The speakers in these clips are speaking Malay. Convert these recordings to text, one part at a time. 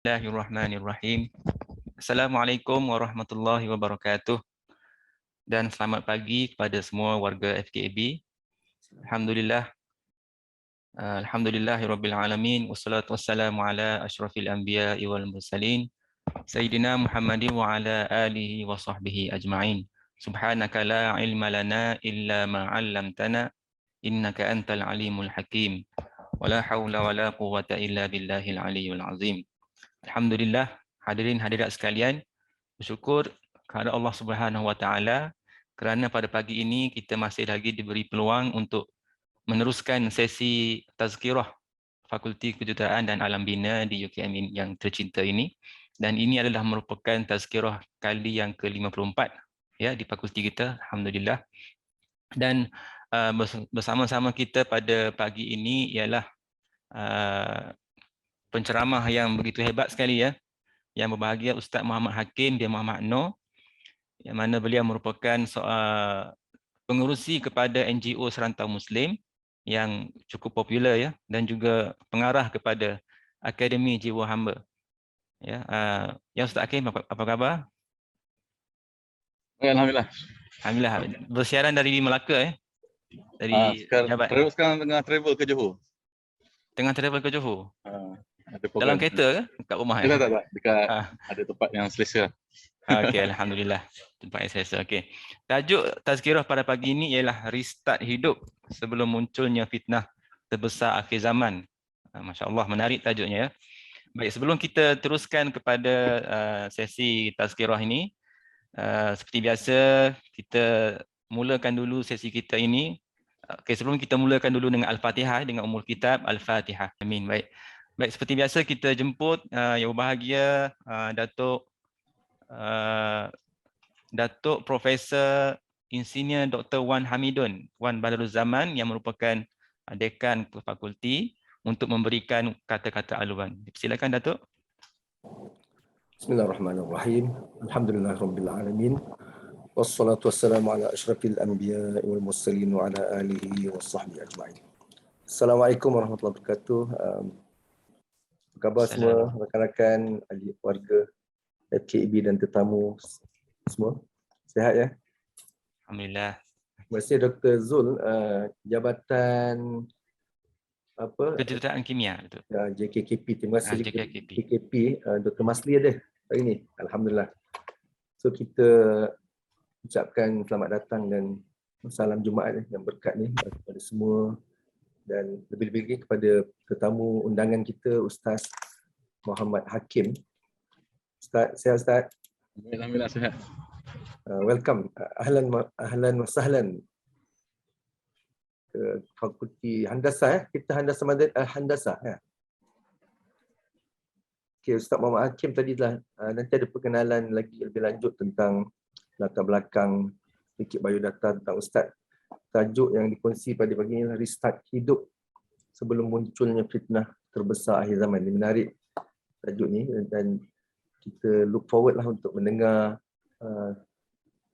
Bismillahirrahmanirrahim. Assalamualaikum warahmatullahi wabarakatuh. Dan selamat pagi kepada semua warga FKAB. Alhamdulillah. Alhamdulillahirabbil alamin wassalatu wassalamu ala asyrafil anbiya'i wal mursalin sayyidina Muhammadin wa ala alihi wa sahbihi ajma'in. Subhanaka la ilma lana illa ma 'allamtana innaka antal alimul hakim. Wala haula wala quwwata illa billahil aliyyil azim. Alhamdulillah, hadirin hadirat sekalian, bersyukur kepada Allah Subhanahu Wa Taala kerana pada pagi ini kita masih lagi diberi peluang untuk meneruskan sesi tazkirah Fakulti Kejuruteraan dan Alam Bina di UKM yang tercinta ini, dan ini adalah merupakan tazkirah kali yang ke-54 ya di fakulti kita, alhamdulillah. Dan bersama-sama kita pada pagi ini ialah penceramah yang begitu hebat sekali ya, yang berbahagia Ustaz Muhammad Hakim bin Muhammad Noor, yang mana beliau merupakan pengerusi kepada NGO Serantau Muslim yang cukup popular ya, dan juga pengarah kepada Akademi Jiwa Hamba. Ya, ya Ustaz Hakim, apa khabar? Alhamdulillah. Alhamdulillah. Bersiaran dari Melaka ya? Dari Jabat. Sekarang tengah travel ke Johor. Tengah travel ke Johor. Dalam kereta ke? Kat rumah ya? Tak. Dekat ada tempat yang selesa. Okey, alhamdulillah. Tempat yang selesa. Okey. Tajuk tazkirah pada pagi ini ialah restart hidup sebelum munculnya fitnah terbesar akhir zaman. Masya-Allah, menarik tajuknya ya. Baik, sebelum kita teruskan kepada sesi tazkirah ini, seperti biasa kita mulakan dulu sesi kita ini. Okey, sebelum kita mulakan dulu dengan Al-Fatihah, dengan umul kitab Al-Fatihah. Amin. Baik. Baik, seperti biasa kita jemput yang berbahagia Datuk Profesor Insinyur Dr. Wan Hamidun, Wan Badruzzaman, yang merupakan dekan fakulti, untuk memberikan kata-kata aluan. Silakan Datuk. Bismillahirrahmanirrahim. Alhamdulillahirabbil alamin. Wassalatu wassalamu ala asyrafil anbiya'i wal mursalin wa ala alihi washabbihi ajma'in. Assalamualaikum warahmatullahi wabarakatuh. Apa khabar semua rakan-rakan, ahli warga FKAB dan tetamu semua? Sihat ya? Alhamdulillah. Terima kasih Dr. Zul, Jabatan apa? Kejuruteraan Kimia, betul. JKKP. Terima kasih JKKP. Dr. Masli ada hari ini. Alhamdulillah. So kita ucapkan selamat datang dan salam Jumaat yang berkat ni kepada semua, dan lebih-lebih lagi kepada tetamu undangan kita, Ustaz Muhammad Hakim. Ustaz, sihat Ustaz? Alhamdulillah sihat. Welcome. Ahlan wa sahlan ke Fakulti Handasah ya. Kita Handasah ya. Okay, Ustaz Muhammad Hakim tadi telah nanti ada perkenalan lagi lebih lanjut tentang latar belakang, sedikit biodata tentang Ustaz. Tajuk yang dikongsi pada pagi ini adalah restart hidup sebelum munculnya fitnah terbesar akhir zaman. Ini menarik tajuk ni, dan kita look forward lah untuk mendengar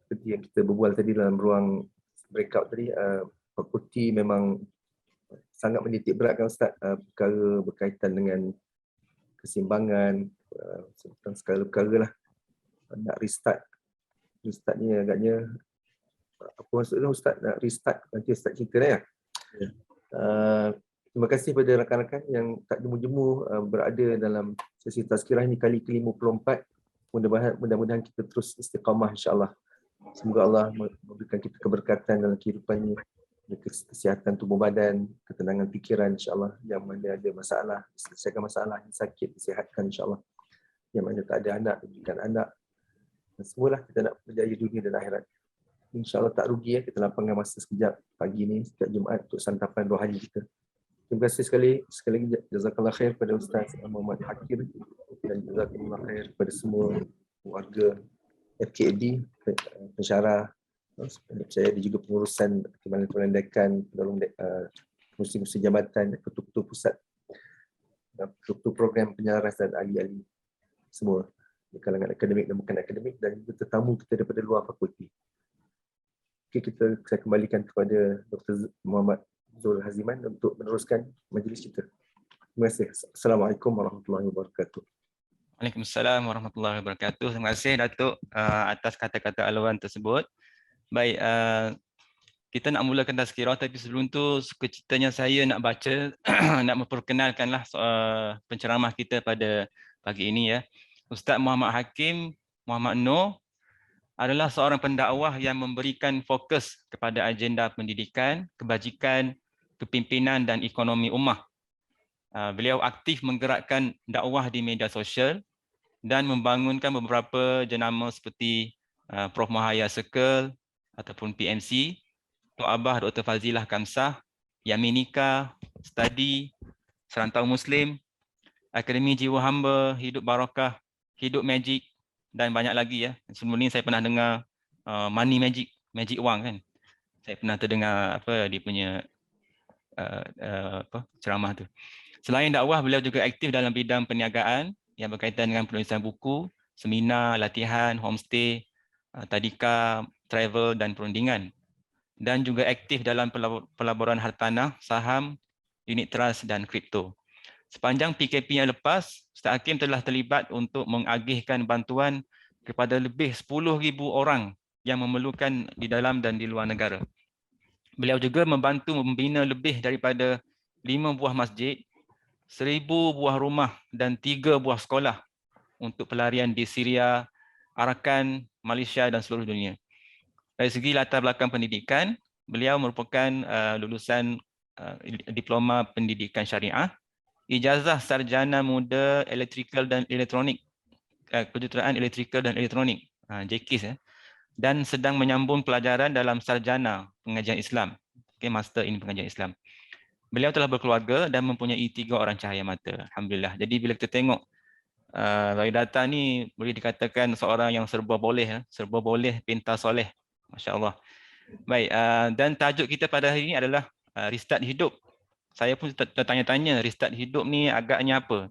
seperti yang kita berbual tadi dalam ruang breakout tadi. Fakulti memang sangat menitik beratkan Ustaz perkara berkaitan dengan keseimbangan, tentang segala perkara lah. Nak restart ni agaknya, apa maksudnya Ustaz nak restart? Nanti Ustaz cerita ya. Terima kasih kepada rakan-rakan yang tak jemu-jemu berada dalam sesi tazkirah ini kali ke-54. Mudah-mudahan kita terus istiqamah insya-Allah. Semoga Allah memberikan kita keberkatan dalam kehidupan ini, kesihatan tubuh badan, ketenangan fikiran insya-Allah. Yang mana ada masalah, selesaikan masalah. Yang sakit, disihatkan insya-Allah. Yang mana tak ada anak, berikan anak. Dan semualah kita nak berjaya dunia dan akhirat. InsyaAllah tak rugi ya, kita lapangkan masa sekejap pagi ni, setiap Jumaat untuk santapan rohani kita. Terima kasih sekali lagi, jazakallah khair kepada Ustaz Muhammad Hakim, dan jazakallah khair kepada semua warga FKAB, pensyarah, saya ada juga pengurusan Timbalan Dekan, pengurusi jabatan, ketua-ketua pusat, ketua program penyelaras dan ahli-ahli semua di kalangan akademik dan bukan akademik, dan juga tetamu kita daripada luar fakulti. Okay, saya kembalikan kepada Dr. Muhammad Zul Haziman untuk meneruskan majlis kita. Terima kasih. Assalamualaikum warahmatullahi wabarakatuh. Waalaikumsalam warahmatullahi wabarakatuh. Terima kasih Datuk atas kata-kata aluan tersebut. Baik, kita nak mulakan tazkirah, tapi sebelum tu sekecitanya saya nak baca nak memperkenalkanlah penceramah kita pada pagi ini ya. Ustaz Muhammad Hakim Muhammad Noor adalah seorang pendakwah yang memberikan fokus kepada agenda pendidikan, kebajikan, kepimpinan dan ekonomi ummah. Beliau aktif menggerakkan dakwah di media sosial dan membangunkan beberapa jenama seperti Prof Mahaya Circle ataupun PMC, Tok Abah Dr. Fazilah Kamsah, Yaminika, Study, Serantau Muslim, Akademi Jiwa Hamba, Hidup Barakah, Hidup Magic dan banyak lagi ya. Sebelum ni saya pernah dengar Money Magic, Magic Wang kan. Saya pernah terdengar apa dia punya ceramah tu. Selain dakwah, beliau juga aktif dalam bidang perniagaan yang berkaitan dengan penulisan buku, seminar, latihan, homestay, tadika, travel dan perundingan. Dan juga aktif dalam pelaburan hartanah, saham, unit trust dan kripto. Sepanjang PKP yang lepas, Ustaz Hakim telah terlibat untuk mengagihkan bantuan kepada lebih 10,000 orang yang memerlukan di dalam dan di luar negara. Beliau juga membantu membina lebih daripada 5 buah masjid, 1,000 buah rumah dan 3 buah sekolah untuk pelarian di Syria, Arakan, Malaysia dan seluruh dunia. Dari segi latar belakang pendidikan, beliau merupakan lulusan diploma pendidikan syariah, ijazah sarjana muda elektrikal dan elektronik, kejuruteraan elektrikal dan elektronik, JKIS, dan sedang menyambung pelajaran dalam sarjana pengajian Islam, master in pengajian Islam. Beliau telah berkeluarga dan mempunyai 3 orang cahaya mata. Alhamdulillah. Jadi bila kita tengok biodata ni boleh dikatakan seorang yang serba boleh, serba boleh, pintar soleh. Masya Allah. Baik, dan tajuk kita pada hari ini adalah restart hidup. Saya pun tertanya-tanya restart hidup ni agaknya apa?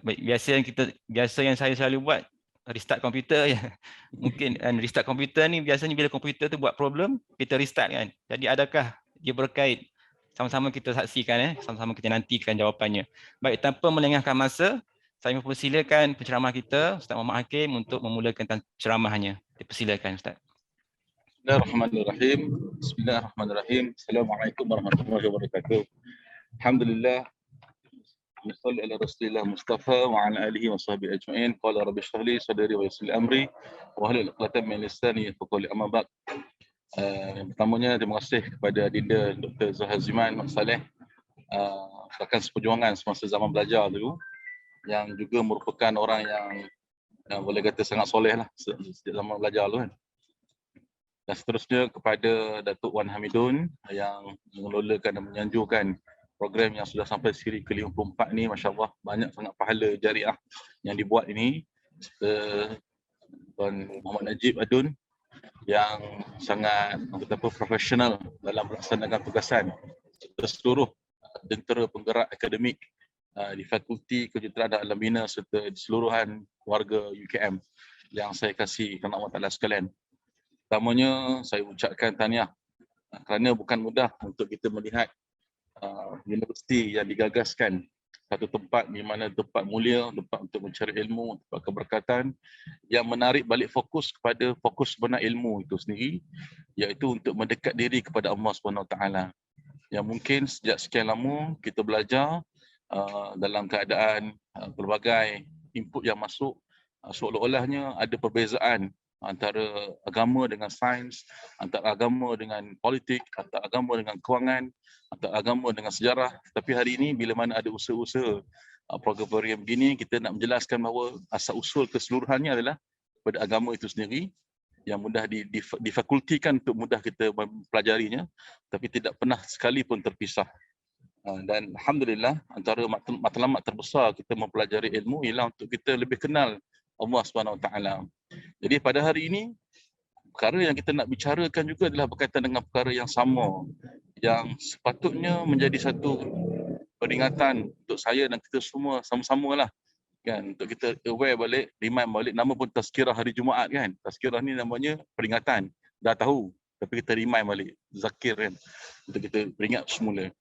Baik, biasa yang saya selalu buat restart komputer ya. Mungkin restart komputer ni biasanya bila komputer tu buat problem, kita restart kan. Jadi adakah dia berkait? Sama-sama kita saksikan, sama-sama kita nantikan jawapannya. Baik, tanpa melengahkan masa, saya mempersilakan penceramah kita, Ustaz Muhammad Hakim, untuk memulakan ceramahnya. Dipersilakan Ustaz. Bismillahirrahmanirrahim. Bismillahirrahmanirrahim. Assalamualaikum warahmatullahi wabarakatuh. Alhamdulillah. Wassalli ala Rasulillah Mustafa wa ala alihi wa sahbihi ajma'in. Qala rabbi shrah li sadri wa yassir li amri wa hlul 'uqdatam min lisani yafqahu qawli. Amma ba'd. Yang pertamanya terima kasih kepada Dinda Dr. Zahar Ziman Mak Saleh, rakan seperjuangan semasa zaman belajar dulu, yang juga merupakan orang yang boleh kata sangat soleh lah sejak zaman belajar dulu kan. Dan seterusnya kepada Datuk Wan Hamidun yang mengelolakan dan menyanjurkan program yang sudah sampai siri ke-54 ni. Masya Allah, banyak sangat pahala jariah yang dibuat ini. Tuan Muhammad Najib Adun yang sangat profesional dalam melaksanakan tugasan seluruh tentera penggerak akademik di Fakulti Kejuruteraan dan Alam Bina serta di seluruhan warga UKM yang saya kasih kerana Allah Ta'ala sekalian. Pertamanya saya ucapkan tahniah kerana bukan mudah untuk kita melihat universiti yang digagaskan satu tempat di mana tempat mulia, tempat untuk mencari ilmu, tempat keberkatan yang menarik balik fokus kepada fokus sebenar ilmu itu sendiri, iaitu untuk mendekat diri kepada Allah SWT. Yang mungkin sejak sekian lama kita belajar dalam keadaan pelbagai input yang masuk, seolah-olahnya ada perbezaan antara agama dengan sains, antara agama dengan politik, antara agama dengan kewangan, antara agama dengan sejarah. Tapi hari ini bila mana ada usaha-usaha program begini, kita nak menjelaskan bahawa asal usul keseluruhannya adalah pada agama itu sendiri yang mudah difakultikan untuk mudah kita mempelajarinya, tapi tidak pernah sekalipun terpisah. Dan Alhamdulillah, antara matlamat terbesar kita mempelajari ilmu ialah untuk kita lebih kenal Allah SWT. Jadi pada hari ini, perkara yang kita nak bicarakan juga adalah berkaitan dengan perkara yang sama, yang sepatutnya menjadi satu peringatan untuk saya dan kita semua sama-sama lah kan, untuk kita aware balik, remind balik. Nama pun Tazkirah hari Jumaat kan, Tazkirah ni namanya peringatan, dah tahu tapi kita remind balik, zakir kan, untuk kita peringat semula.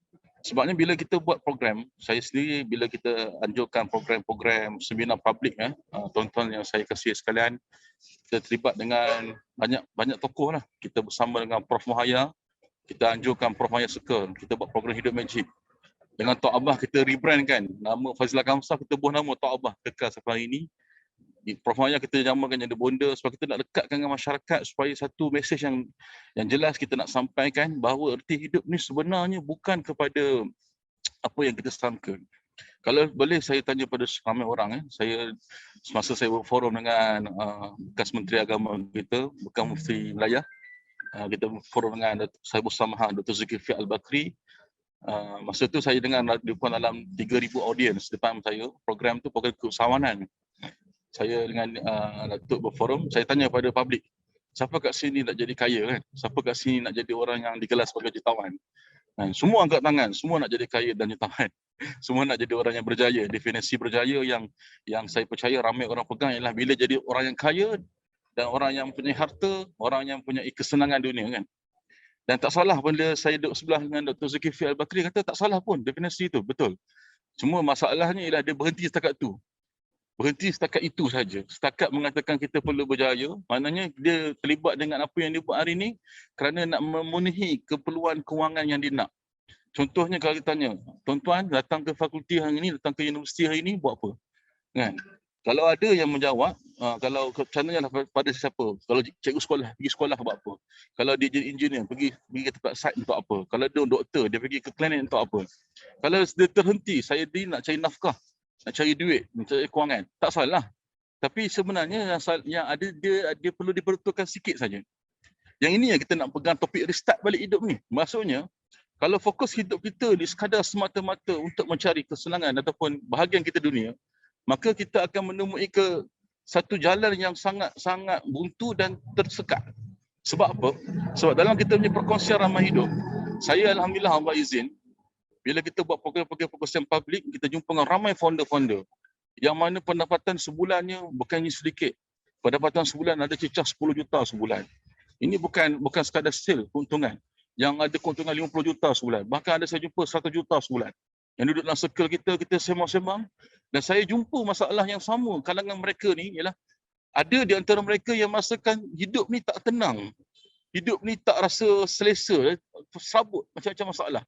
Sebabnya bila kita buat program, saya sendiri bila kita anjurkan program-program seminar publik, tuan-tuan yang saya kasih sekalian, kita terlibat dengan banyak tokoh lah. Kita bersama dengan Prof Mahaya, kita anjurkan Prof Mahaya Circle, kita buat program Hidup Magic. Dengan Tok Abah kita rebrand kan, nama Fazilah Kamsah kita buat nama Tok Abah kekal sampai hari ini. Prof Mahaya kita namakan jadi bonda sebab kita nak dekatkan dengan masyarakat supaya satu mesej yang jelas kita nak sampaikan bahawa erti hidup ni sebenarnya bukan kepada apa yang kita sangka. Kalau boleh saya tanya pada ramai orang, saya semasa saya berforum dengan bekas Menteri Agama kita, bekas Mufti Wilayah, kita forum dengan saya bersama Dr. Zulkifli Al-Bakri. Masa tu saya dengar lebih dalam 3,000 audiens depan saya. Program tu program keusahawanan. Saya dengan Datuk berforum, saya tanya pada publik, siapa kat sini nak jadi kaya kan? Siapa kat sini nak jadi orang yang digelar sebagai jutawan? Semua angkat tangan, semua nak jadi kaya dan jutawan. Semua nak jadi orang yang berjaya. Definisi berjaya yang saya percaya ramai orang pegang ialah bila jadi orang yang kaya dan orang yang punya harta, orang yang punya kesenangan dunia kan. Dan tak salah bila saya duduk sebelah dengan Dr. Zulkifli Al-Bakri kata tak salah pun definisi itu, betul. Cuma masalahnya ialah dia berhenti setakat tu. Berhenti setakat itu saja. Setakat mengatakan kita perlu berjaya, maknanya dia terlibat dengan apa yang dia buat hari ini kerana nak memenuhi keperluan kewangan yang dia nak. Contohnya kalau kita tanya, tuan-tuan datang ke fakulti hari ini, datang ke universiti hari ini buat apa? Kan? Kalau ada yang menjawab, kalau contohnya pada siapa? Kalau cikgu sekolah, pergi sekolah buat apa? Kalau dia jadi engineer, pergi ke tempat site untuk apa? Kalau dia doktor, dia pergi ke klinik untuk apa? Kalau dia terhenti, saya nak cari nafkah, nak cari duit, nak cari kewangan, tak salah. Tapi sebenarnya yang ada dia perlu dipertulkan sikit saja. Yang ini yang kita nak pegang topik restart balik hidup ni. Maksudnya, kalau fokus hidup kita ni sekadar semata-mata untuk mencari kesenangan ataupun bahagian kita dunia, maka kita akan menemui ke satu jalan yang sangat-sangat buntu dan tersekat. Sebab apa? Sebab dalam kita punya perkongsian ramah hidup, saya alhamdulillah Allah izin, bila kita buat program-program perkongsian publik, kita jumpa dengan ramai founder-founder yang mana pendapatan sebulannya bukannya sedikit. Pendapatan sebulan ada cecah 10 juta sebulan. Ini bukan sekadar sale keuntungan. Yang ada keuntungan 50 juta sebulan. Bahkan ada saya jumpa 100 juta sebulan. Yang duduk dalam circle kita sembang-sembang. Dan saya jumpa masalah yang sama kalangan mereka ni ialah ada di antara mereka yang merasakan hidup ni tak tenang. Hidup ni tak rasa selesa, serabut macam-macam masalah.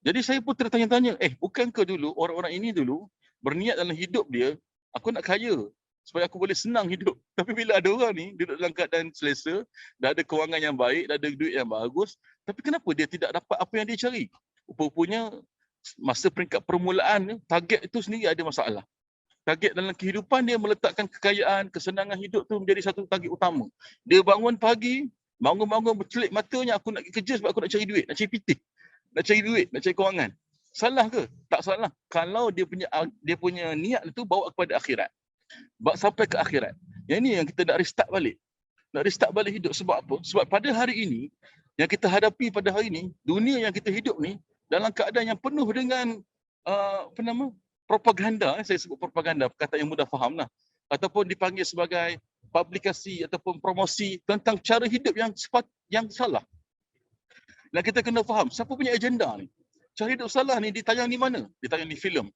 Jadi saya pun tertanya-tanya, bukankah dulu orang-orang ini dulu berniat dalam hidup dia, aku nak kaya supaya aku boleh senang hidup. Tapi bila ada orang ni duduk dalam keadaan selesa, dah ada kewangan yang baik, dah ada duit yang bagus, tapi kenapa dia tidak dapat apa yang dia cari? Rupanya masa peringkat permulaan, target itu sendiri ada masalah. Target dalam kehidupan dia meletakkan kekayaan, kesenangan hidup tu menjadi satu target utama. Dia bangun pagi, bangun-bangun bercelik matanya, aku nak pergi kerja sebab aku nak cari duit, nak cari pitih, nak cari duit, nak cari kewangan. Salah ke? Tak salah. Kalau dia punya niat itu bawa kepada akhirat. Sampai ke akhirat. Yang ini yang kita nak restart balik. Nak restart balik hidup. Sebab apa? Sebab pada hari ini, yang kita hadapi pada hari ini, dunia yang kita hidup ni, dalam keadaan yang penuh dengan propaganda. Saya sebut propaganda, perkataan yang mudah faham lah. Ataupun dipanggil sebagai publikasi ataupun promosi tentang cara hidup yang salah. Dan kita kena faham, siapa punya agenda ni? Cara hidup salah ni ditayang di mana? Ditayang di filem,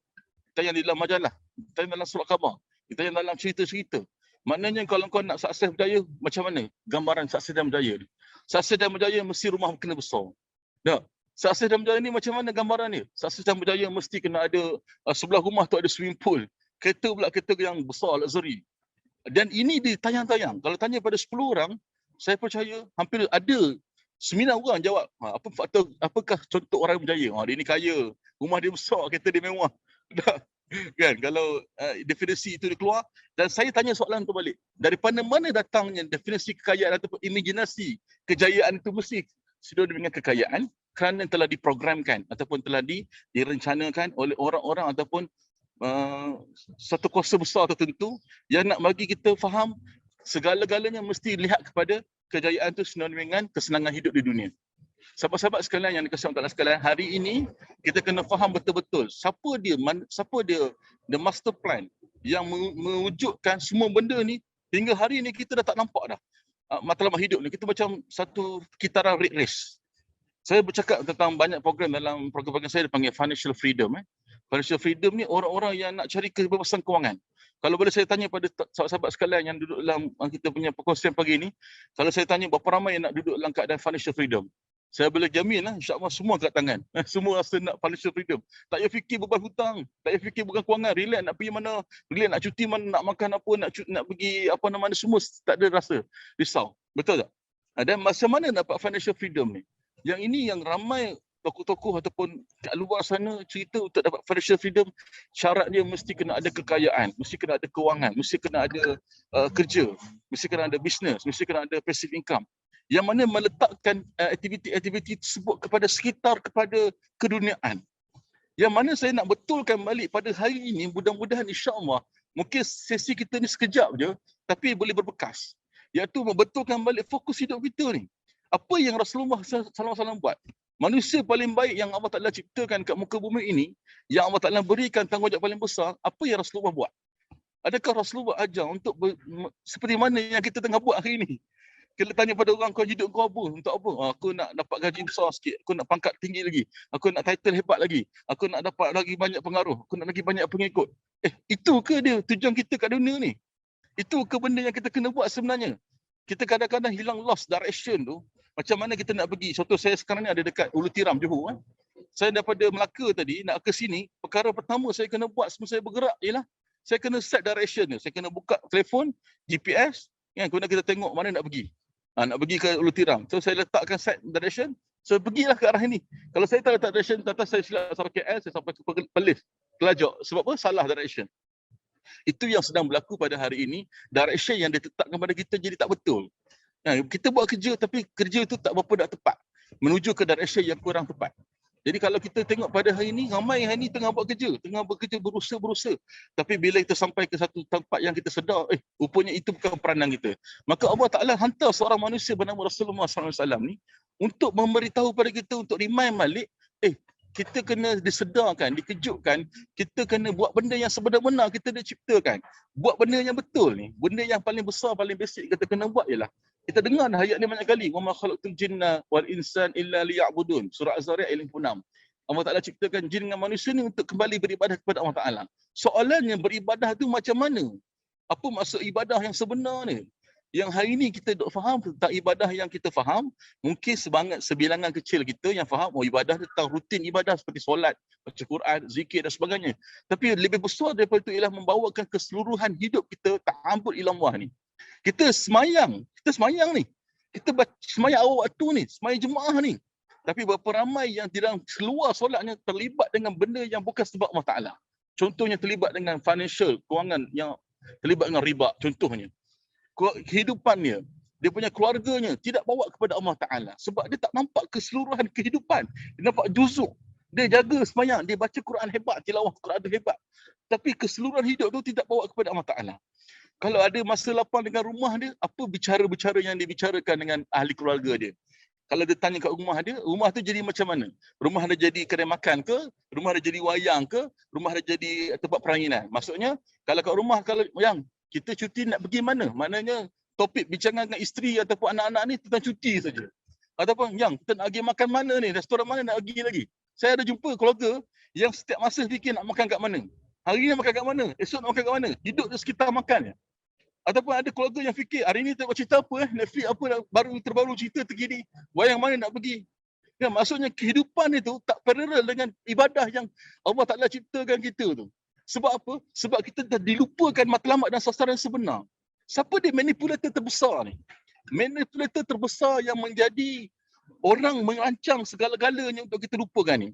ditayang di dalam majalah, ditayang dalam surat khabar, ditayang dalam cerita-cerita. Maknanya kalau kau nak sukses berjaya, macam mana gambaran sukses dan berjaya ni? Sukses dan berjaya mesti rumah kena besar. Tak? Sukses dan berjaya ni macam mana gambaran ni? Sukses dan berjaya mesti kena ada sebelah rumah tu ada swimming pool. Kereta pula kereta yang besar, luxury. Dan ini ditayang-tayang. Kalau tanya pada 10 orang, saya percaya hampir ada 9 orang jawab, apa faktor, apakah contoh orang berjaya? Dia ni kaya, rumah dia besar, kereta dia mewah. Kan? Kalau definisi itu dia keluar, dan saya tanya soalan tu balik. Daripada mana datangnya definisi kekayaan ataupun imajinasi kejayaan itu mesti sudah dengan kekayaan kerana telah diprogramkan ataupun telah direncanakan oleh orang-orang ataupun satu kuasa besar tertentu yang nak bagi kita faham segala-galanya mesti lihat kepada kejayaan itu sinonim dengan kesenangan hidup di dunia. Sahabat-sahabat sekalian yang dikasihi Allah sekalian, hari ini kita kena faham betul-betul siapa dia the master plan yang mewujudkan semua benda ni. Hingga hari ni kita dah tak nampak dah matlamat hidup ni. Kita macam satu kitaran red race. Saya bercakap tentang banyak program dalam program-program saya dipanggil financial freedom. Financial freedom ni orang-orang yang nak cari kebebasan kewangan. Kalau boleh saya tanya pada sahabat-sahabat sekalian yang duduk dalam kita punya perkongsian pagi ni, kalau saya tanya berapa ramai yang nak duduk dalam keadaan financial freedom, saya boleh jamin insya-Allah semua angkat tangan. Semua rasa nak financial freedom. Tak payah fikir beban hutang, tak payah fikir beban kewangan, relax nak pergi mana, relax nak cuti mana, nak makan apa, nak pergi apa nama semua tak ada rasa risau. Betul tak? Dan macam mana dapat financial freedom ni? Yang ini yang ramai tokoh-tokoh ataupun kat luar sana cerita untuk dapat financial freedom, syaratnya mesti kena ada kekayaan, mesti kena ada kewangan, mesti kena ada kerja, mesti kena ada bisnes, mesti kena ada passive income. Yang mana meletakkan aktiviti-aktiviti tersebut kepada sekitar, kepada keduniaan. Yang mana saya nak betulkan balik pada hari ini, mudah-mudahan insya-Allah, mungkin sesi kita ni sekejap je, tapi boleh berbekas. Iaitu membetulkan balik fokus hidup kita ni. Apa yang Rasulullah SAW buat? Manusia paling baik yang Allah Ta'ala ciptakan kat muka bumi ini, yang Allah Ta'ala berikan tanggungjawab paling besar, apa yang Rasulullah buat? Adakah Rasulullah ajar untuk seperti mana yang kita tengah buat hari ini? Kita tanya pada orang, kau hidup kau apa? Untuk apa? Aku nak dapat gaji besar sikit, aku nak pangkat tinggi lagi, aku nak title hebat lagi, aku nak dapat lagi banyak pengaruh, aku nak lagi banyak pengikut. Itu ke dia tujuan kita kat dunia ni? Itu ke benda yang kita kena buat sebenarnya? Kita kadang-kadang hilang lost direction tu. Macam mana kita nak pergi? Contoh saya sekarang ni ada dekat Ulu Tiram, Johor. Saya daripada Melaka tadi nak ke sini, perkara pertama saya kena buat sebelum saya bergerak ialah saya kena set direction ni. Saya kena buka telefon, GPS, kan, kemudian kita tengok mana nak pergi. Nak pergi ke Ulu Tiram. So saya letakkan set direction, so pergilah ke arah ini. Kalau saya tak letak direction, tata saya silap sampai KL, saya sampai ke Perlis, Kelajok. Sebab apa? Salah direction. Itu yang sedang berlaku pada hari ini. Direction yang ditetapkan pada kita jadi tak betul. Kita buat kerja tapi kerja itu tak berapa tak tepat. Menuju ke direction yang kurang tepat. Jadi kalau kita tengok pada hari ini, ramai hari ini tengah buat kerja. Tengah bekerja berusaha. Tapi bila kita sampai ke satu tempat yang kita sedar, rupanya itu bukan peranan kita. Maka Allah Ta'ala hantar seorang manusia bernama Rasulullah SAW ni untuk memberitahu pada kita, untuk remind balik, kita kena disedarkan, dikejutkan, kita kena buat benda yang sebenar-benar kita diciptakan. Buat benda yang betul ni, benda yang paling besar, paling basic kita kena buat ialah, kita dengar ayat ni banyak kali, wa ma khalaqtul jinna wal insan illa liya'budun. Surah Az-Zariyat ayat 56. Allah Ta'ala ciptakan jin dengan manusia ni untuk kembali beribadah kepada Allah Ta'ala. Soalannya beribadah tu macam mana? Apa maksud ibadah yang sebenar ni? Yang hari ini kita duk faham tentang ibadah yang kita faham, mungkin sebilangan kecil kita yang faham, ibadah tentang rutin ibadah seperti solat, baca Quran, zikir dan sebagainya. Tapi lebih besar daripada itu ialah membawakan keseluruhan hidup kita ta'abbud ila Allah ni. Kita semayang ni. Kita semayang awal waktu ni, semayang jemaah ni. Tapi berapa ramai yang dalam keluar solatnya terlibat dengan benda yang bukan sebab Allah Ta'ala. Contohnya terlibat dengan financial, kewangan yang terlibat dengan riba, contohnya. Kehidupannya, dia punya keluarganya tidak bawa kepada Allah Ta'ala. Sebab dia tak nampak keseluruhan kehidupan. Dia nampak juzuk. Dia jaga semayang, dia baca Quran hebat, tilawah Quran hebat. Tapi keseluruhan hidup tu tidak bawa kepada Allah Ta'ala. Kalau ada masa lapang dengan rumah dia, apa bicara-bicara yang dibicarakan dengan ahli keluarga dia? Kalau dia tanya kat rumah dia, rumah tu jadi macam mana? Rumah dia jadi kedai makan ke? Rumah dia jadi wayang ke? Rumah dia jadi tempat peranginan? Maksudnya, kalau kat rumah, kalau yang kita cuti nak pergi mana? Maknanya topik bincang dengan isteri ataupun anak-anak ni tentang cuti saja. Ataupun yang kita nak pergi makan mana ni? Restoran mana nak pergi lagi? Saya ada jumpa keluarga yang setiap masa fikir nak makan kat mana. Hari ni makan kat mana? Esok nak makan kat mana? Hidup di sekitar makan. Ataupun ada keluarga yang fikir hari ni tengok cerita apa Netflix apa terbaru cerita terkini. Wayang mana nak pergi? Ya, maksudnya kehidupan itu tak paralel dengan ibadah yang Allah Ta'ala ciptakan kita tu. Sebab apa? Sebab kita dah dilupakan matlamat dan sasaran sebenar. Siapa dia manipulator terbesar ni? Manipulator terbesar yang menjadi orang merancang segala-galanya untuk kita lupakan ni.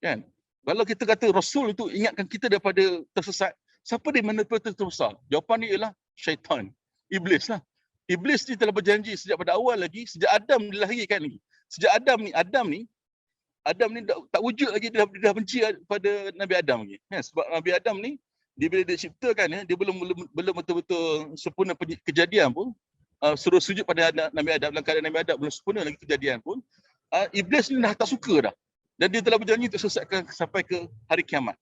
Kan? Kalau kita kata Rasul itu ingatkan kita daripada tersesat, siapa dia manipulator terbesar? Jawapan ni ialah syaitan. Iblis lah. Iblis ni telah berjanji sejak pada awal lagi, sejak Adam dilahirkan lagi. Sejak Adam ni tak wujud lagi, dia dah benci pada Nabi Adam lagi. Ya, sebab Nabi Adam ni, bila dia ciptakan, dia belum betul-betul sempurna kejadian pun, suruh sujud pada Nabi Adam, dalam keadaan Nabi Adam belum sempurna lagi kejadian pun, Iblis ni dah tak suka dah. Dan dia telah berjanji untuk sesatkan sampai ke hari kiamat.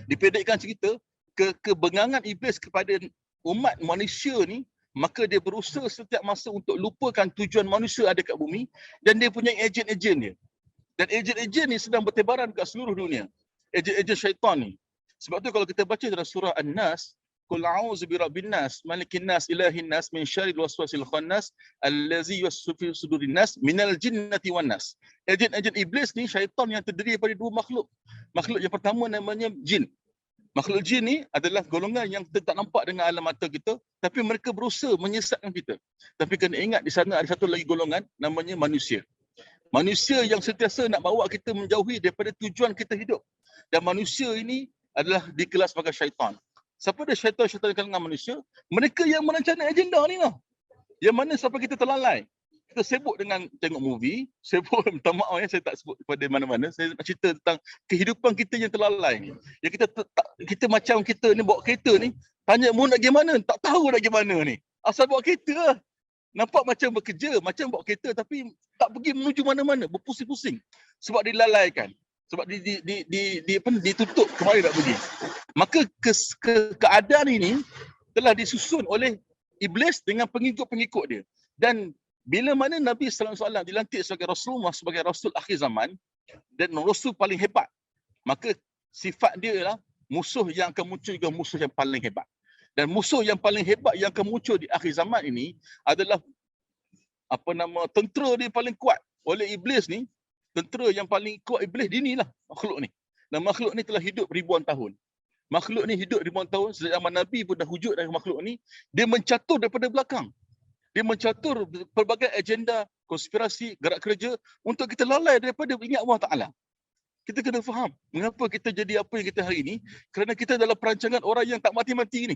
Dipendekkan cerita, kebengangan Iblis kepada umat manusia ni maka dia berusaha setiap masa untuk lupakan tujuan manusia ada kat bumi dan dia punya ejen-ejen dia. Dan ejen-ejen ni sedang bertebaran kat seluruh dunia. Ejen-ejen syaitan ni. Sebab tu kalau kita baca dalam surah An-Nas, Qul a'udzu birabbin nas, malikin nas, ilahin nas, min syarril waswasil khannas, allazi yuwaswisu fi sudurin nas, minal jinnati wan nas. Ejen-ejen iblis ni syaitan yang terdiri daripada dua makhluk. Makhluk yang pertama namanya jin. Makhluk jin ni adalah golongan yang kita tak nampak dengan alam mata kita, tapi mereka berusaha menyesatkan kita. Tapi kena ingat di sana ada satu lagi golongan namanya manusia. Manusia yang sentiasa nak bawa kita menjauhi daripada tujuan kita hidup. Dan manusia ini adalah dikelas sebagai syaitan. Siapa dia syaitan-syaitan di kalangan manusia? Mereka yang merancang agenda ni lah. Yang mana sampai kita terlalai. Kita sibuk dengan tengok movie, sibuk, minta maaf ya, saya tak sebut kepada mana-mana. Saya nak cerita tentang kehidupan kita yang terlalai ni. Yang kita macam kita ni bawa kereta ni, tanya mu nak pergi mana? Tak tahu nak pergi mana ni. Asal bawa kereta lah. Nampak macam bekerja, macam bawa kereta tapi tak pergi menuju mana-mana, berpusing-pusing. Sebab dilalaikan. Sebab ditutup kemana nak pergi. Maka keadaan ini telah disusun oleh iblis dengan pengikut-pengikut dia. Dan bila mana Nabi sallallahu alaihi wasallam dilantik sebagai Rasulullah, sebagai Rasul akhir zaman dan Rasul paling hebat, maka sifat dia ialah musuh yang akan muncul juga musuh yang paling hebat. Dan musuh yang paling hebat yang akan muncul di akhir zaman ini adalah tentera dia paling kuat oleh iblis ni. Tentera yang paling kuat iblis dia ni lah makhluk ni. Dan makhluk ni telah hidup ribuan tahun. Makhluk ni hidup ribuan tahun, sejak zaman Nabi pun dah wujud dari makhluk ni. Dia mencatur daripada belakang. Dia mencatur pelbagai agenda, konspirasi, gerak kerja untuk kita lalai daripada ingat Allah Ta'ala. Kita kena faham mengapa kita jadi apa yang kita hari ni, kerana kita dalam perancangan orang yang tak mati-mati ni.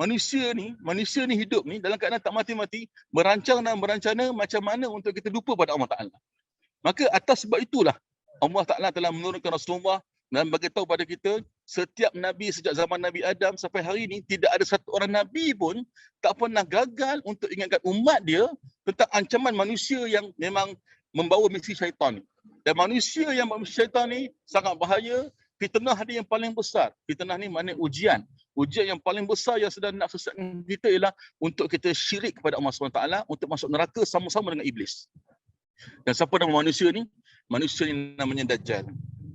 Manusia ni hidup ni dalam keadaan tak mati-mati, merancang dan berencana macam mana untuk kita lupa pada Allah Ta'ala. Maka atas sebab itulah Allah Ta'ala telah menurunkan Rasulullah dan bagi tahu pada kita, setiap Nabi sejak zaman Nabi Adam sampai hari ini, tidak ada satu orang Nabi pun tak pernah gagal untuk ingatkan umat dia tentang ancaman manusia yang memang membawa misi syaitan. Dan manusia yang membawa misi syaitan ni sangat bahaya. Fitnah dia yang paling besar. Fitnah ni maknanya ujian. Ujian yang paling besar yang sedang nak sesatkan kita ialah untuk kita syirik kepada Allah SWT, untuk masuk neraka sama-sama dengan iblis. Dan siapa nama manusia ni? Manusia ni namanya Dajjal.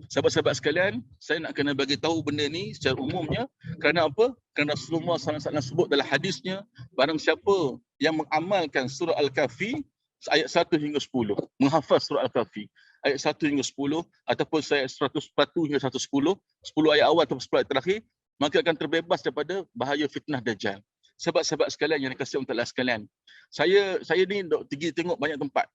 Sahabat-sahabat sekalian, saya nak kena bagi tahu benda ni secara umumnya. Kerana apa? Kerana Rasulullah SAW sebut dalam hadisnya, barang siapa yang mengamalkan surah Al-Kahfi ayat 1 hingga 10, menghafaz surah Al-Kahfi ayat 1 hingga 10 ataupun ayat 101 hingga 110, 10 ayat awal atau 10 ayat terakhir, maka akan terbebas daripada bahaya fitnah Dajjal. Sahabat-sahabat sekalian yang dikasihi Allah sekalian, saya ni pergi tengok banyak tempat.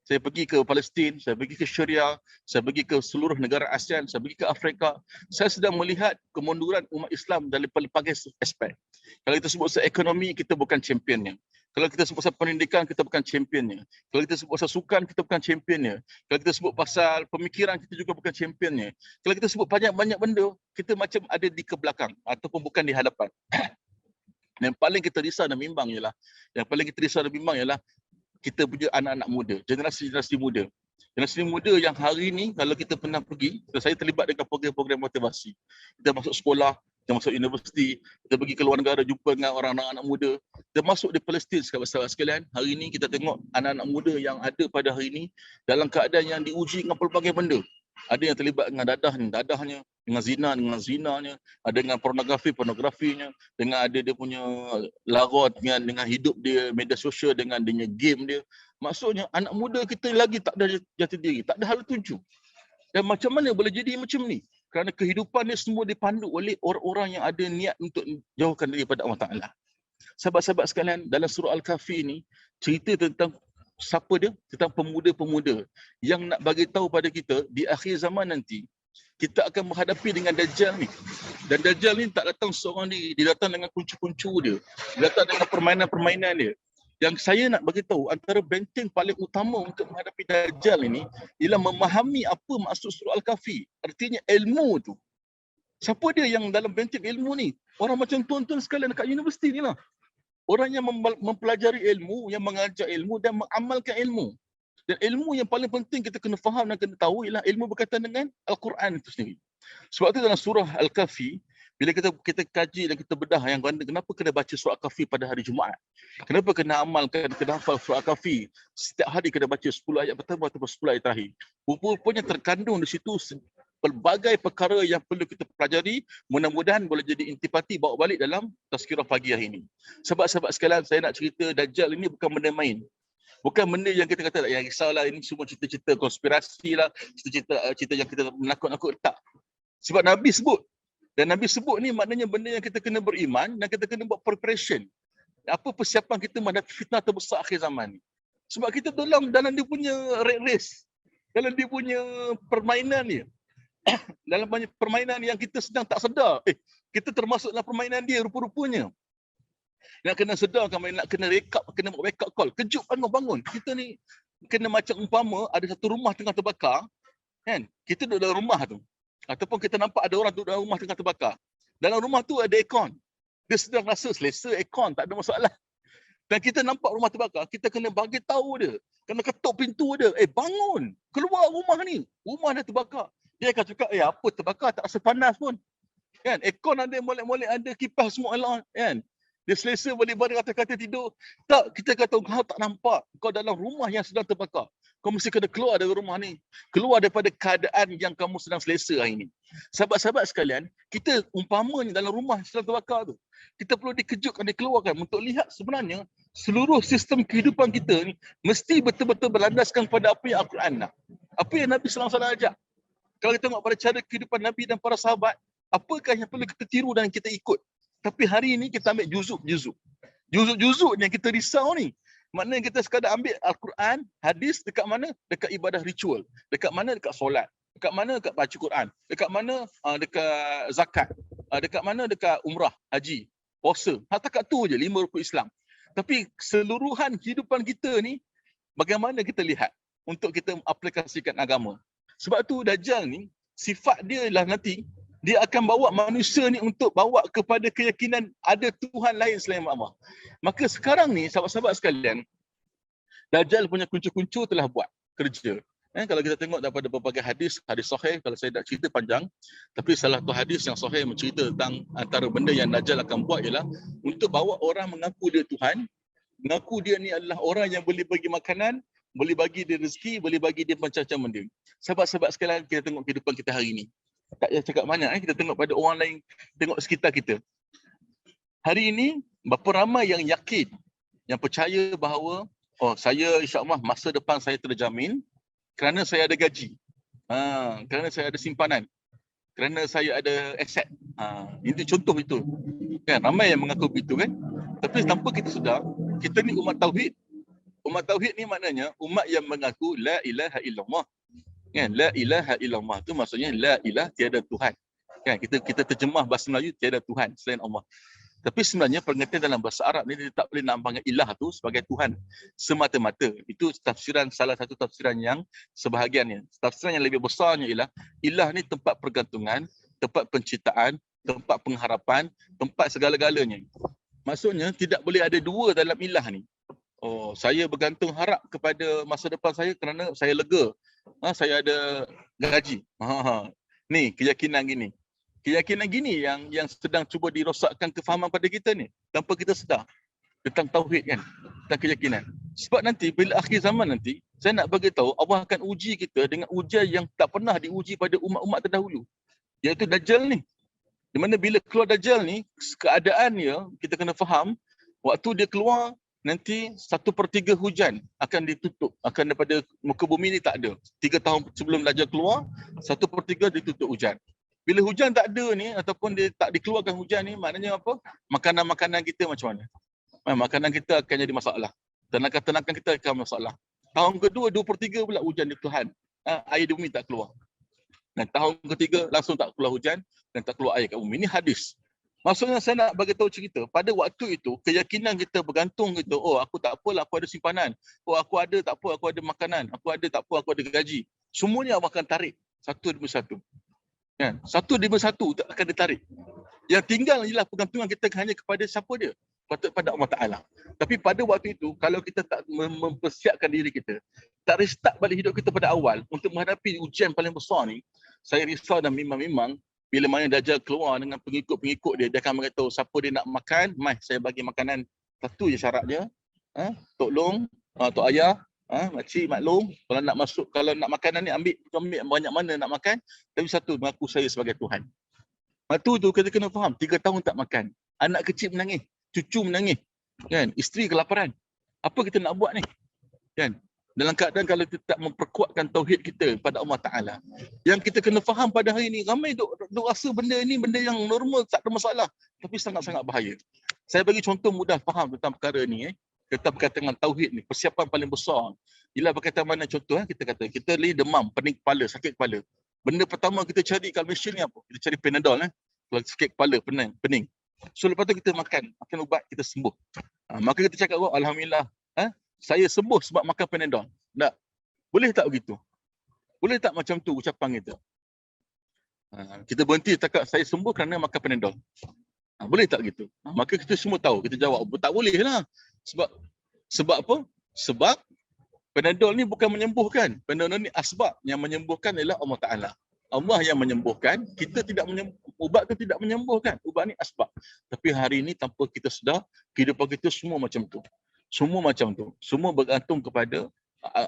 Saya pergi ke Palestin, saya pergi ke Syria, saya pergi ke seluruh negara ASEAN, saya pergi ke Afrika. Saya sedang melihat kemunduran umat Islam dalam pelbagai aspek. Kalau kita sebut pasal ekonomi, kita bukan championnya. Kalau kita sebut pasal pendidikan, kita bukan championnya. Kalau kita sebut pasal sukan, kita bukan championnya. Kalau kita sebut pasal pemikiran, kita juga bukan championnya. Kalau kita sebut banyak-banyak benda, kita macam ada di kebelakang ataupun bukan di hadapan. Yang paling kita risau dan bimbang ialah, kita punya anak-anak muda, generasi-generasi muda. Generasi muda yang hari ni kalau kita pernah pergi, saya terlibat dengan program-program motivasi. Kita masuk sekolah, kita masuk universiti, kita pergi ke luar negara jumpa dengan orang anak muda. Kita masuk di Palestin, sahabat-sahabat sekalian. Hari ni kita tengok anak-anak muda yang ada pada hari ni dalam keadaan yang diuji dengan pelbagai benda. Ada yang terlibat dengan dadahnya, dengan zinanya, ada dengan pornografinya, dengan ada dia punya larut dengan hidup dia, media sosial, dengan dia game dia. Maksudnya anak muda kita lagi tak ada jati diri, tak ada hal tuju. Dan macam mana boleh jadi macam ni? Kerana kehidupan dia semua dipandu oleh orang-orang yang ada niat untuk jauhkan daripada Allah Ta'ala. Sahabat-sahabat sekalian, dalam surah Al-Kahfi ni cerita tentang siapa dia? Tentang pemuda-pemuda yang nak bagi tahu pada kita di akhir zaman nanti kita akan menghadapi dengan Dajjal ni. Dan Dajjal ni tak datang seorang diri, dia datang dengan kuncu-kuncu dia. Dia datang dengan permainan-permainan dia. Yang saya nak bagi tahu antara benteng paling utama untuk menghadapi Dajjal ini ialah memahami apa maksud surah Al-Kahfi. Artinya ilmu tu. Siapa dia yang dalam benteng ilmu ni? Orang macam tuan-tuan sekalian dekat universiti ni lah. Orang yang mempelajari ilmu, yang mengajar ilmu dan mengamalkan ilmu. Dan ilmu yang paling penting kita kena faham dan kena tahu ialah ilmu berkaitan dengan Al-Quran itu sendiri. Sebab itu dalam surah Al-Kahfi, Bila kita kaji dan kita bedah yang kenapa kena baca surah Kahfi pada hari Jumaat? Kenapa kena amalkan, kena hafal surah Kahfi? Setiap hari kena baca 10 ayat pertama ataupun 10 ayat terakhir. Rupanya terkandung di situ pelbagai perkara yang perlu kita pelajari, mudah-mudahan boleh jadi intipati bawa balik dalam tazkirah pagi hari ini. Sahabat-sahabat sekalian, saya nak cerita Dajjal ini bukan benda main. Bukan benda yang kita kata, ya risaulah ini semua cerita-cerita konspirasi lah, cerita yang kita menakut-nakut, tak. Sebab Nabi sebut. Dan Nabi sebut ni maknanya benda yang kita kena beriman dan kita kena buat preparation. Apa persiapan kita menghadapi fitnah terbesar akhir zaman ni. Sebab kita dalam dia punya red race. Dalam dia punya permainan ni. Dalam banyak permainan yang kita sedang tak sedar. Kita termasuk dalam permainan dia rupa-rupanya. Nak kena sedarkan, nak kena rekap, kena buat backup call. Kejut, bangun. Kita ni kena macam umpama ada satu rumah tengah terbakar. Kan? Kita duduk dalam rumah tu. Ataupun kita nampak ada orang duduk dalam rumah tengah terbakar. Dalam rumah tu ada aircon. Dia sedang rasa selesa aircon, tak ada masalah. Dan kita nampak rumah terbakar, kita kena bagi tahu dia. Kena ketuk pintu dia. Bangun. Keluar rumah ni. Rumah dah terbakar. Dia akan cakap, apa terbakar, tak rasa panas pun. Kan? Aircon ada, molek-molek ada, kipas semua elok. Kan? Dia selesa boleh baring atas katil tidur. Tak, kita kata kau tak nampak. Kau dalam rumah yang sedang terbakar. Kau mesti kena keluar dari rumah ni. Keluar daripada keadaan yang kamu sedang selesa hari ni. Sahabat-sahabat sekalian, kita umpamanya dalam rumah yang sedang terbakar tu. Kita perlu dikejutkan, dikeluarkan untuk lihat sebenarnya seluruh sistem kehidupan kita ni mesti betul-betul berlandaskan pada apa yang Al-Quran nak. Apa yang Nabi SAW ajak. Kalau kita tengok pada cara kehidupan Nabi dan para sahabat, apakah yang perlu kita tiru dan kita ikut. Tapi hari ini kita ambil juzuk-juzuk. Juzuk-juzuk yang kita risau ni. Maknanya kita sekadar ambil Al-Quran, hadis dekat mana? Dekat ibadah ritual. Dekat mana? Dekat solat. Dekat mana? Dekat baca Quran. Dekat mana? Dekat zakat. Dekat mana? Dekat umrah, haji, puasa. Takat tu je, 5 rukun Islam. Tapi keseluruhan kehidupan kita ni, bagaimana kita lihat untuk kita aplikasikan agama. Sebab tu Dajjal ni, sifat dia lah nanti, dia akan bawa manusia ni untuk bawa kepada keyakinan ada Tuhan lain selain Allah. Maka sekarang ni, sahabat-sahabat sekalian, Dajjal punya kuncu-kuncu telah buat kerja. Kalau kita tengok daripada berbagai hadis sahih, kalau saya nak cerita panjang, tapi salah satu hadis yang sahih mencerita tentang antara benda yang Dajjal akan buat ialah untuk bawa orang mengaku dia Tuhan, mengaku dia ni adalah orang yang boleh bagi makanan, boleh bagi dia rezeki, boleh bagi dia macam-macam benda. Sahabat-sahabat sekalian, kita tengok kehidupan kita hari ni. Tak payah cakap banyak, kita tengok pada orang lain, tengok sekitar kita. Hari ini, berapa ramai yang yakin, yang percaya bahawa saya insya-Allah masa depan saya terjamin kerana saya ada gaji. Kerana saya ada simpanan. Kerana saya ada aset. Itu contoh itu. Kan ramai yang mengaku begitu kan. Tapi tanpa kita sedar, kita ni umat tauhid. Umat tauhid ni maknanya umat yang mengaku la ilaha illallah. Kan, la ilaha illallah tu maksudnya la ilah, tiada Tuhan. Kan, kita terjemah bahasa Melayu tiada Tuhan selain Allah. Tapi sebenarnya pengertian dalam bahasa Arab ni dia tak boleh nak panggil ilah tu sebagai Tuhan semata-mata. Itu tafsiran, salah satu tafsiran yang sebahagiannya. Tafsiran yang lebih besarnya ialah ilah ni tempat pergantungan, tempat penciptaan, tempat pengharapan, tempat segala-galanya. Maksudnya tidak boleh ada dua dalam ilah ni. Saya bergantung harap kepada masa depan saya kerana saya lega. Saya ada gaji. Ni keyakinan gini. Keyakinan gini yang sedang cuba dirosakkan kefahaman pada kita ni tanpa kita sedar tentang tauhid kan, tentang keyakinan. Sebab nanti bila akhir zaman nanti, saya nak bagi tahu Allah akan uji kita dengan ujian yang tak pernah diuji pada umat-umat terdahulu, iaitu Dajjal ni. Di mana bila keluar Dajjal ni, keadaannya kita kena faham, waktu dia keluar nanti 1/3 hujan akan ditutup, akan daripada muka bumi ni tak ada. 3 tahun sebelum Dajjal keluar, 1/3 ditutup hujan. Bila hujan tak ada ni, ataupun dia tak dikeluarkan hujan ni, maknanya apa? Makanan-makanan kita macam mana? Makanan kita akan jadi masalah. Tenaga-tenaga kita akan masalah. Tahun kedua, 2/3 pula hujan di Tuhan. Air di bumi tak keluar. Dan tahun ketiga, langsung tak keluar hujan dan tak keluar air kat bumi. Ini hadis. Maksudnya saya nak bagi tahu cerita, pada waktu itu, keyakinan kita bergantung gitu, aku tak apalah, aku ada simpanan. Aku ada, tak apa, aku ada makanan. Aku ada, tak apa, aku ada gaji. Semuanya Allah akan tarik satu demi satu. Kan? Satu demi satu akan ditarik. Yang tinggal ialah pergantungan kita hanya kepada siapa dia? Pada Allah Ta'ala. Tapi pada waktu itu, kalau kita tak mempersiapkan diri kita, tak restart balik hidup kita pada awal untuk menghadapi ujian paling besar ni, saya risau dan memang bila mana Dajjal keluar dengan pengikut-pengikut dia akan beritahu siapa dia nak makan, mai saya bagi makanan. Satu je syaratnya, Tok Long, Tok Ayah, makcik, Mak Long, kalau nak masuk, kalau nak makanan ni ambil banyak mana nak makan, tapi satu, mengaku saya sebagai Tuhan. Waktu tu kita kena faham, 3 tahun tak makan. Anak kecil menangis, cucu menangis, kan? Isteri kelaparan. Apa kita nak buat ni? Kan? Dalam keadaan kalau kita tak memperkuatkan tauhid kita pada Allah Ta'ala. Yang kita kena faham pada hari ini, ramai duk rasa benda ini benda yang normal, tak ada masalah. Tapi sangat-sangat bahaya. Saya bagi contoh mudah faham tentang perkara ni. Kita berkaitan dengan tauhid ni, persiapan paling besar. Bila berkaitan mana contoh, kita kata, kita ni demam, pening kepala, sakit kepala. Benda pertama kita cari kat Malaysia ni apa? Kita cari Panadol. Kalau sakit kepala, pening. So lepas tu kita makan ubat, kita sembuh. Maka kita cakap, oh, Alhamdulillah, saya sembuh sebab makan Panadol. Tak. Boleh tak begitu? Boleh tak macam tu ucapan kita? Kita berhenti cakap saya sembuh kerana makan Panadol. Boleh tak gitu? Maka kita semua tahu, kita jawab, tak boleh lah. Sebab apa? Sebab Panadol ni bukan menyembuhkan. Panadol ni asbab, yang menyembuhkan ialah Allah Ta'ala. Allah yang menyembuhkan, kita tidak ubat tu tidak menyembuhkan. Ubat ni asbab. Tapi hari ini tanpa kita sedar, kehidupan kita semua macam tu. Semua macam tu. Semua bergantung kepada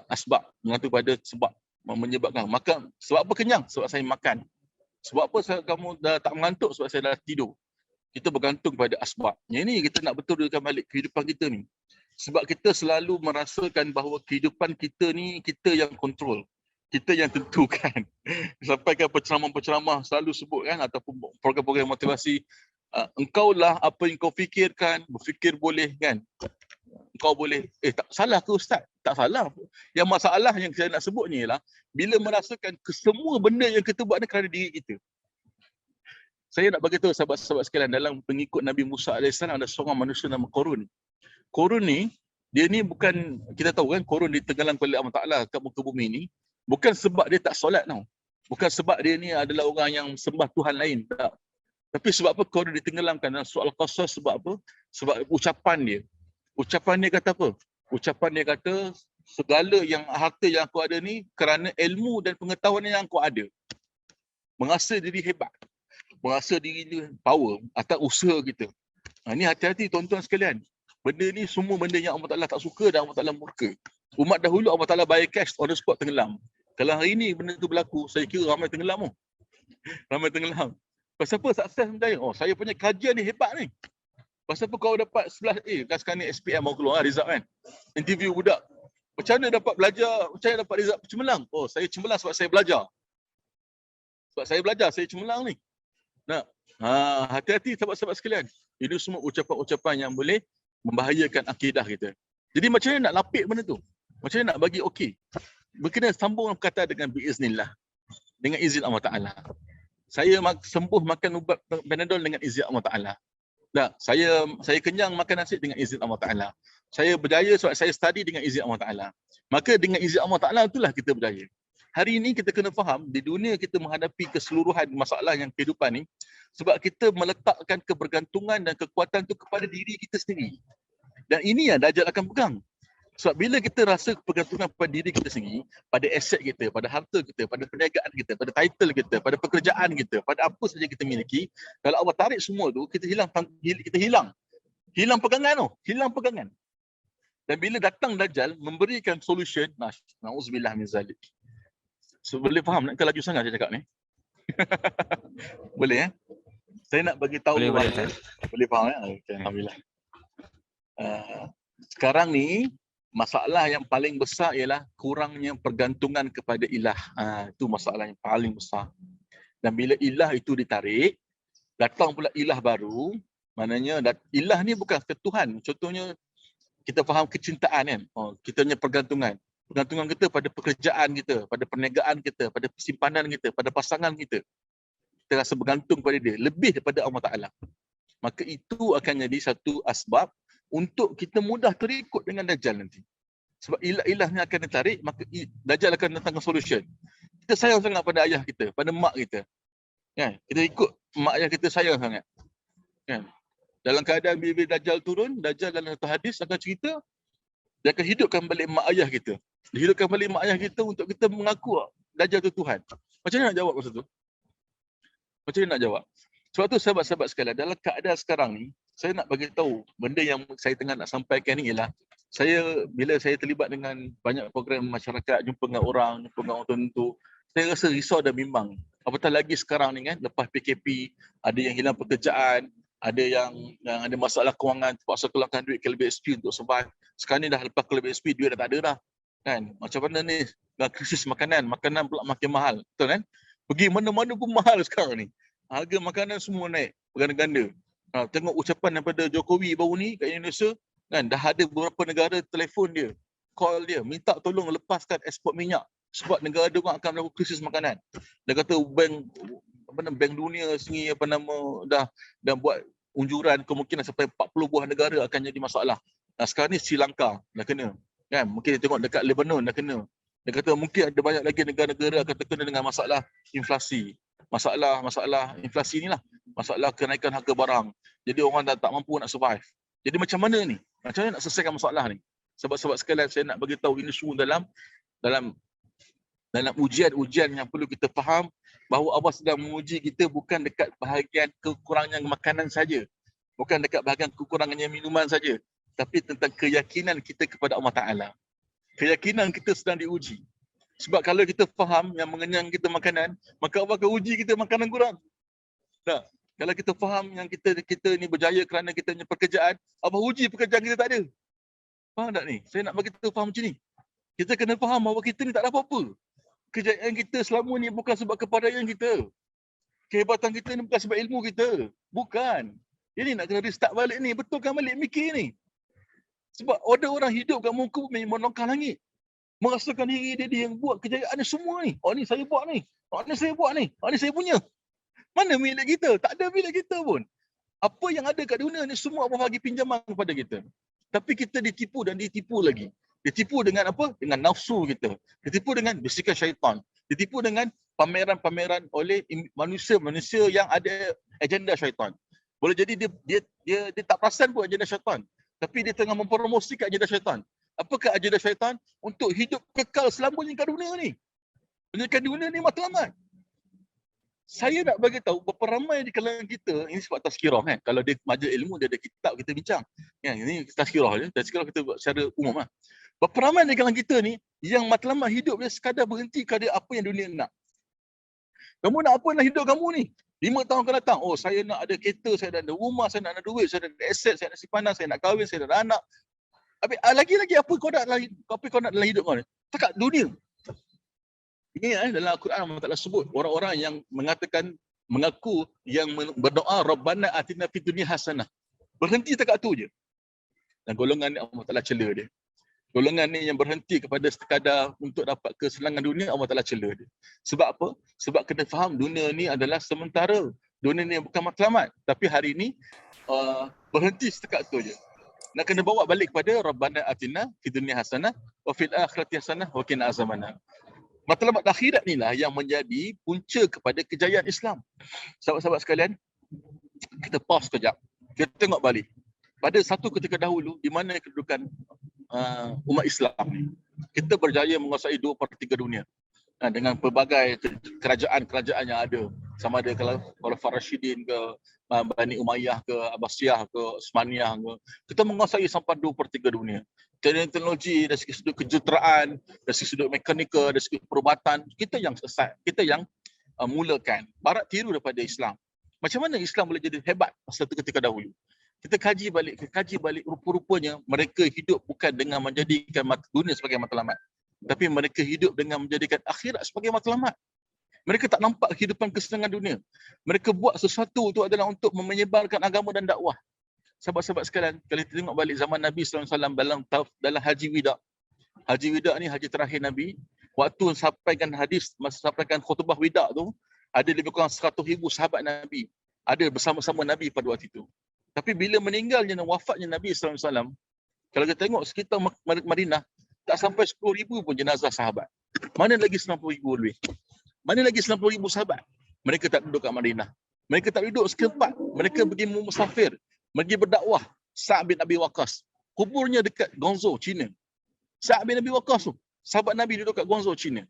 asbab, bergantung kepada sebab menyebabkan. Maka sebab apa kenyang? Sebab saya makan. Sebab apa kamu dah tak mengantuk? Sebab saya dah tidur. Kita bergantung pada asbab. Yang ini kita nak betulkan balik kehidupan kita ni. Sebab kita selalu merasakan bahawa kehidupan kita ni kita yang kontrol. Kita yang tentukan. Sampai ke penceramah-penceramah selalu sebut kan, ataupun program-program motivasi, engkaulah apa yang kau fikirkan, berfikir boleh kan. Kau boleh, tak salah ke Ustaz? Tak salah. Yang masalah yang saya nak sebut ni ialah bila merasakan kesemua benda yang kita buat ni kerana diri kita. Saya nak bagi tahu sahabat-sahabat sekalian, dalam pengikut Nabi Musa AS ada seorang manusia nama Korun. Korun ni, dia ni bukan, kita tahu kan, Korun ditenggelam oleh Allah Ta'ala kat muka bumi ni, bukan sebab dia tak solat tau. Bukan sebab dia ni adalah orang yang sembah Tuhan lain. Tak. Tapi sebab apa Korun ditenggelamkan dalam surah Al-Qasas, sebab apa? Sebab ucapan dia. Ucapan dia kata apa? Ucapan dia kata, segala yang harta yang aku ada ni kerana ilmu dan pengetahuan yang aku ada. Merasa diri hebat. Merasa diri dia power atas usaha kita. Ini hati-hati tuan-tuan sekalian. Benda ni semua benda yang Allah Ta'ala tak suka dan Allah Ta'ala murka. Umat dahulu Allah Ta'ala bayar cash on the spot tenggelam. Kalau hari ni benda tu berlaku, saya kira ramai tenggelam. Ramai tenggelam. Pasal apa sukses menjaya? Oh, saya punya kajian ni hebat ni. Pasal apa kau dapat 11A? Kan sekarang ni SPM mau keluar result kan. Interview budak. Macam mana dapat belajar? Macam mana dapat result cemerlang? Oh, saya cemerlang sebab saya belajar. Sebab saya belajar, saya cemerlang ni. Nah, hati-hati sahabat-sahabat sekalian. Ini semua ucapan-ucapan yang boleh membahayakan akidah kita. Jadi macam mana nak lapik benda tu? Macam mana nak bagi okey? Berkena sambung perkataan dengan biiznillah. Dengan izin Allah Ta'ala. Saya sembuh makan ubat Panadol dengan izin Allah Ta'ala. Tak, saya kenyang makan nasi dengan izin Allah Ta'ala. Saya berjaya sebab saya study dengan izin Allah Ta'ala. Maka dengan izin Allah Ta'ala itulah kita berjaya. Hari ini kita kena faham, di dunia kita menghadapi keseluruhan masalah yang kehidupan ni, sebab kita meletakkan kebergantungan dan kekuatan itu kepada diri kita sendiri. Dan ini yang Dajjal akan pegang. Sebab bila kita rasa kebergantungan pada diri kita sendiri, pada aset kita, pada harta kita, pada perniagaan kita, pada title kita, pada pekerjaan kita, pada apa saja kita miliki, kalau Allah tarik semua tu, kita hilang pegangan tu, hilang pegangan. Dan bila datang Dajjal memberikan solution, na'udzubillah min zalik. So, boleh faham nak ke laju sangat saya cakap ni? Boleh Saya nak bagi tahu boleh faham Okay, alhamdulillah. Sekarang ni masalah yang paling besar ialah kurangnya pergantungan kepada ilah. Itu masalah yang paling besar. Dan bila ilah itu ditarik, datang pula ilah baru, maknanya ilah ni bukan Tuhan. Contohnya kita faham kecintaan kan. Kita punya pergantungan. Pergantungan kita pada pekerjaan kita, pada perniagaan kita, pada simpanan kita, pada pasangan kita. Kita rasa bergantung pada dia lebih daripada Allah Ta'ala. Maka itu akan jadi satu asbab untuk kita mudah terikut dengan Dajjal nanti. Sebab ilah ni akan ditarik, maka Dajjal akan datangkan solution. Kita sayang sangat pada ayah kita, pada mak kita. Kan? Kita ikut mak ayah kita sayang sangat. Kan? Dalam keadaan bila Dajjal turun, Dajjal dalam satu hadis akan cerita, dia akan hidupkan balik mak ayah kita. Dihidupkan balik mak ayah kita untuk kita mengaku Dajjal tu Tuhan. Macam mana nak jawab masa tu? Macam mana nak jawab? Sebab tu sahabat-sahabat sekalian, dalam keadaan sekarang ni, saya nak bagi tahu benda yang saya tengah nak sampaikan ni ialah bila saya terlibat dengan banyak program masyarakat, jumpa dengan orang tertentu, saya rasa risau dan bimbang. Apatah lagi sekarang ni kan, lepas PKP, ada yang hilang pekerjaan, ada yang ada masalah kewangan, terpaksa keluarkan duit KLBSP untuk survive. Sekarang ni dah lepas KLBSP, duit dah tak ada dah. Kan? Macam mana ni? Dengan krisis makanan pula makin mahal. Betul kan? Pergi mana-mana pun mahal sekarang ni. Harga makanan semua naik berganda-ganda. Tengok ucapan daripada Jokowi baru ni kat Indonesia, kan, dah ada beberapa negara telefon dia, call dia, minta tolong lepaskan ekspor minyak sebab negara dia akan berlaku krisis makanan. Dia kata bank dunia sini dah buat unjuran kemungkinan sampai 40 buah negara akan jadi masalah. Sekarang ni Sri Lanka dah kena. Kan, mungkin dia tengok dekat Lebanon dah kena. Dia kata mungkin ada banyak lagi negara-negara akan terkena dengan masalah inflasi. Masalah inflasi ni lah. Masalah kenaikan harga barang. Jadi orang dah tak mampu nak survive. Jadi macam mana ni? Macam mana nak selesaikan masalah ni? Sebab-sebab sekalian, saya nak bagi tahu ini semua dalam ujian yang perlu kita faham bahawa Allah sedang menguji kita bukan dekat bahagian kekurangan makanan saja. Bukan dekat bahagian kekurangannya minuman saja. Tapi tentang keyakinan kita kepada Allah Ta'ala. Keyakinan kita sedang diuji. Sebab kalau kita faham yang mengenyang kita makanan, maka Allah akan uji kita makanan kurang. Tak? Kalau kita faham yang kita ni berjaya kerana kita punya pekerjaan, Allah uji pekerjaan kita tak ada. Faham tak ni? Saya nak bagi kita faham macam ni. Kita kena faham bahawa kita ni tak ada apa-apa. Kejayaan kita selama ni bukan sebab kepandaian kita. Kehebatan kita ni bukan sebab ilmu kita. Bukan. Ini nak kena restart balik ni. Betulkan balik mikir ni. Sebab ada orang hidup kat muka bumi menongkang langit. Merasakan diri dia yang buat kejayaan ni semua ni. Oh ni saya buat ni. Oh ni saya buat ni. Oh ni saya punya. Mana milik kita? Tak ada milik kita pun. Apa yang ada kat dunia ni semua Allah bagi pinjaman kepada kita. Tapi kita ditipu dan ditipu lagi. Ditipu dengan apa? Dengan nafsu kita. Ditipu dengan bisikan syaitan. Ditipu dengan pameran-pameran oleh manusia-manusia yang ada agenda syaitan. Boleh jadi dia tak perasan pun agenda syaitan. Tapi dia tengah mempromosikan agenda syaitan. Apakah agenda syaitan? Untuk hidup kekal selamanya kat dunia ni. Menjadikan dunia ni matlamat. Saya nak bagi tahu berapa ramai di kalangan kita, ini sebab tazkirah kan. Kalau dia majlis ilmu, dia ada kitab kita bincang. Ya, ini tazkirah je. Tazkirah kita buat secara umum lah. Berapa ramai di kalangan kita ni yang matlamat hidup dia sekadar berhenti kepada apa yang dunia nak. Kamu nak apa dalam hidup kamu ni? 5 tahun akan datang. Oh, saya nak ada kereta, saya nak ada rumah, saya nak ada duit, saya nak ada aset, saya nak simpandan, saya nak kahwin, saya nak ada anak. Lagi-lagi apa kau nak dalam hidup kau ni? Takat dunia. Ini dalam Al-Quran Allah Ta'ala sebut orang-orang yang mengaku yang berdoa Rabbana atina fid dunya hasanah. Berhenti takat tu je. Dan golongan ni Allah Ta'ala cela dia. Golongan ni yang berhenti kepada sekadar untuk dapat kesenangan dunia, Allah Ta'ala cela dia. Sebab apa? Sebab kena faham dunia ni adalah sementara. Dunia ni bukan matlamat. Tapi hari ni berhenti setakat tu je. Nak kena bawa balik kepada Rabbana atina fid dunya hasanah wa fil akhirati hasanah wa qina azabannar. Matlamat akhirat inilah yang menjadi punca kepada kejayaan Islam. Sahabat-sahabat sekalian, kita pause sekejap. Kita tengok balik. Pada satu ketika dahulu, di mana kedudukan umat Islam ni, kita berjaya menguasai 2/3 dunia. Dengan pelbagai kerajaan-kerajaan yang ada. Sama ada kalau Khalifah Rashidin ke, Bani Umayyah ke, Abbasiyah ke, Osmaniyah ke. Kita menguasai sampai 2/3 dunia. Teknologi dari segi sudut kejuruteraan, dari segi sudut mekanikal, dari segi perubatan, kita yang sesat, kita yang mulakan. Barat tiru daripada Islam. Macam mana Islam boleh jadi hebat satu ketika dahulu? Kita kaji balik rupa-rupanya mereka hidup bukan dengan menjadikan dunia sebagai matlamat, tapi mereka hidup dengan menjadikan akhirat sebagai matlamat. Mereka tak nampak kehidupan kesenangan dunia. Mereka buat sesuatu itu adalah untuk menyebarkan agama dan dakwah. Sahabat-sahabat sekalian, kalau kita tengok balik zaman Nabi SAW dalam Haji Wida. Haji Wida ni haji terakhir Nabi. Waktu sampaikan khutbah Wida tu, ada lebih kurang 100,000 sahabat Nabi. Ada bersama-sama Nabi pada waktu itu. Tapi bila meninggalnya dan wafatnya Nabi SAW, kalau kita tengok sekitar Madinah, tak sampai 10,000 pun jenazah sahabat. Mana lagi 90,000 lebih? Mana lagi 90,000 sahabat? Mereka tak duduk kat Madinah. Mereka tak duduk setempat. Mereka pergi musafir. Pergi berdakwah. Sa'ad bin Abi Waqqas. Kuburnya dekat Guangzhou, China. Sa'ad bin Abi Waqqas tu, sahabat Nabi duduk kat Guangzhou, China.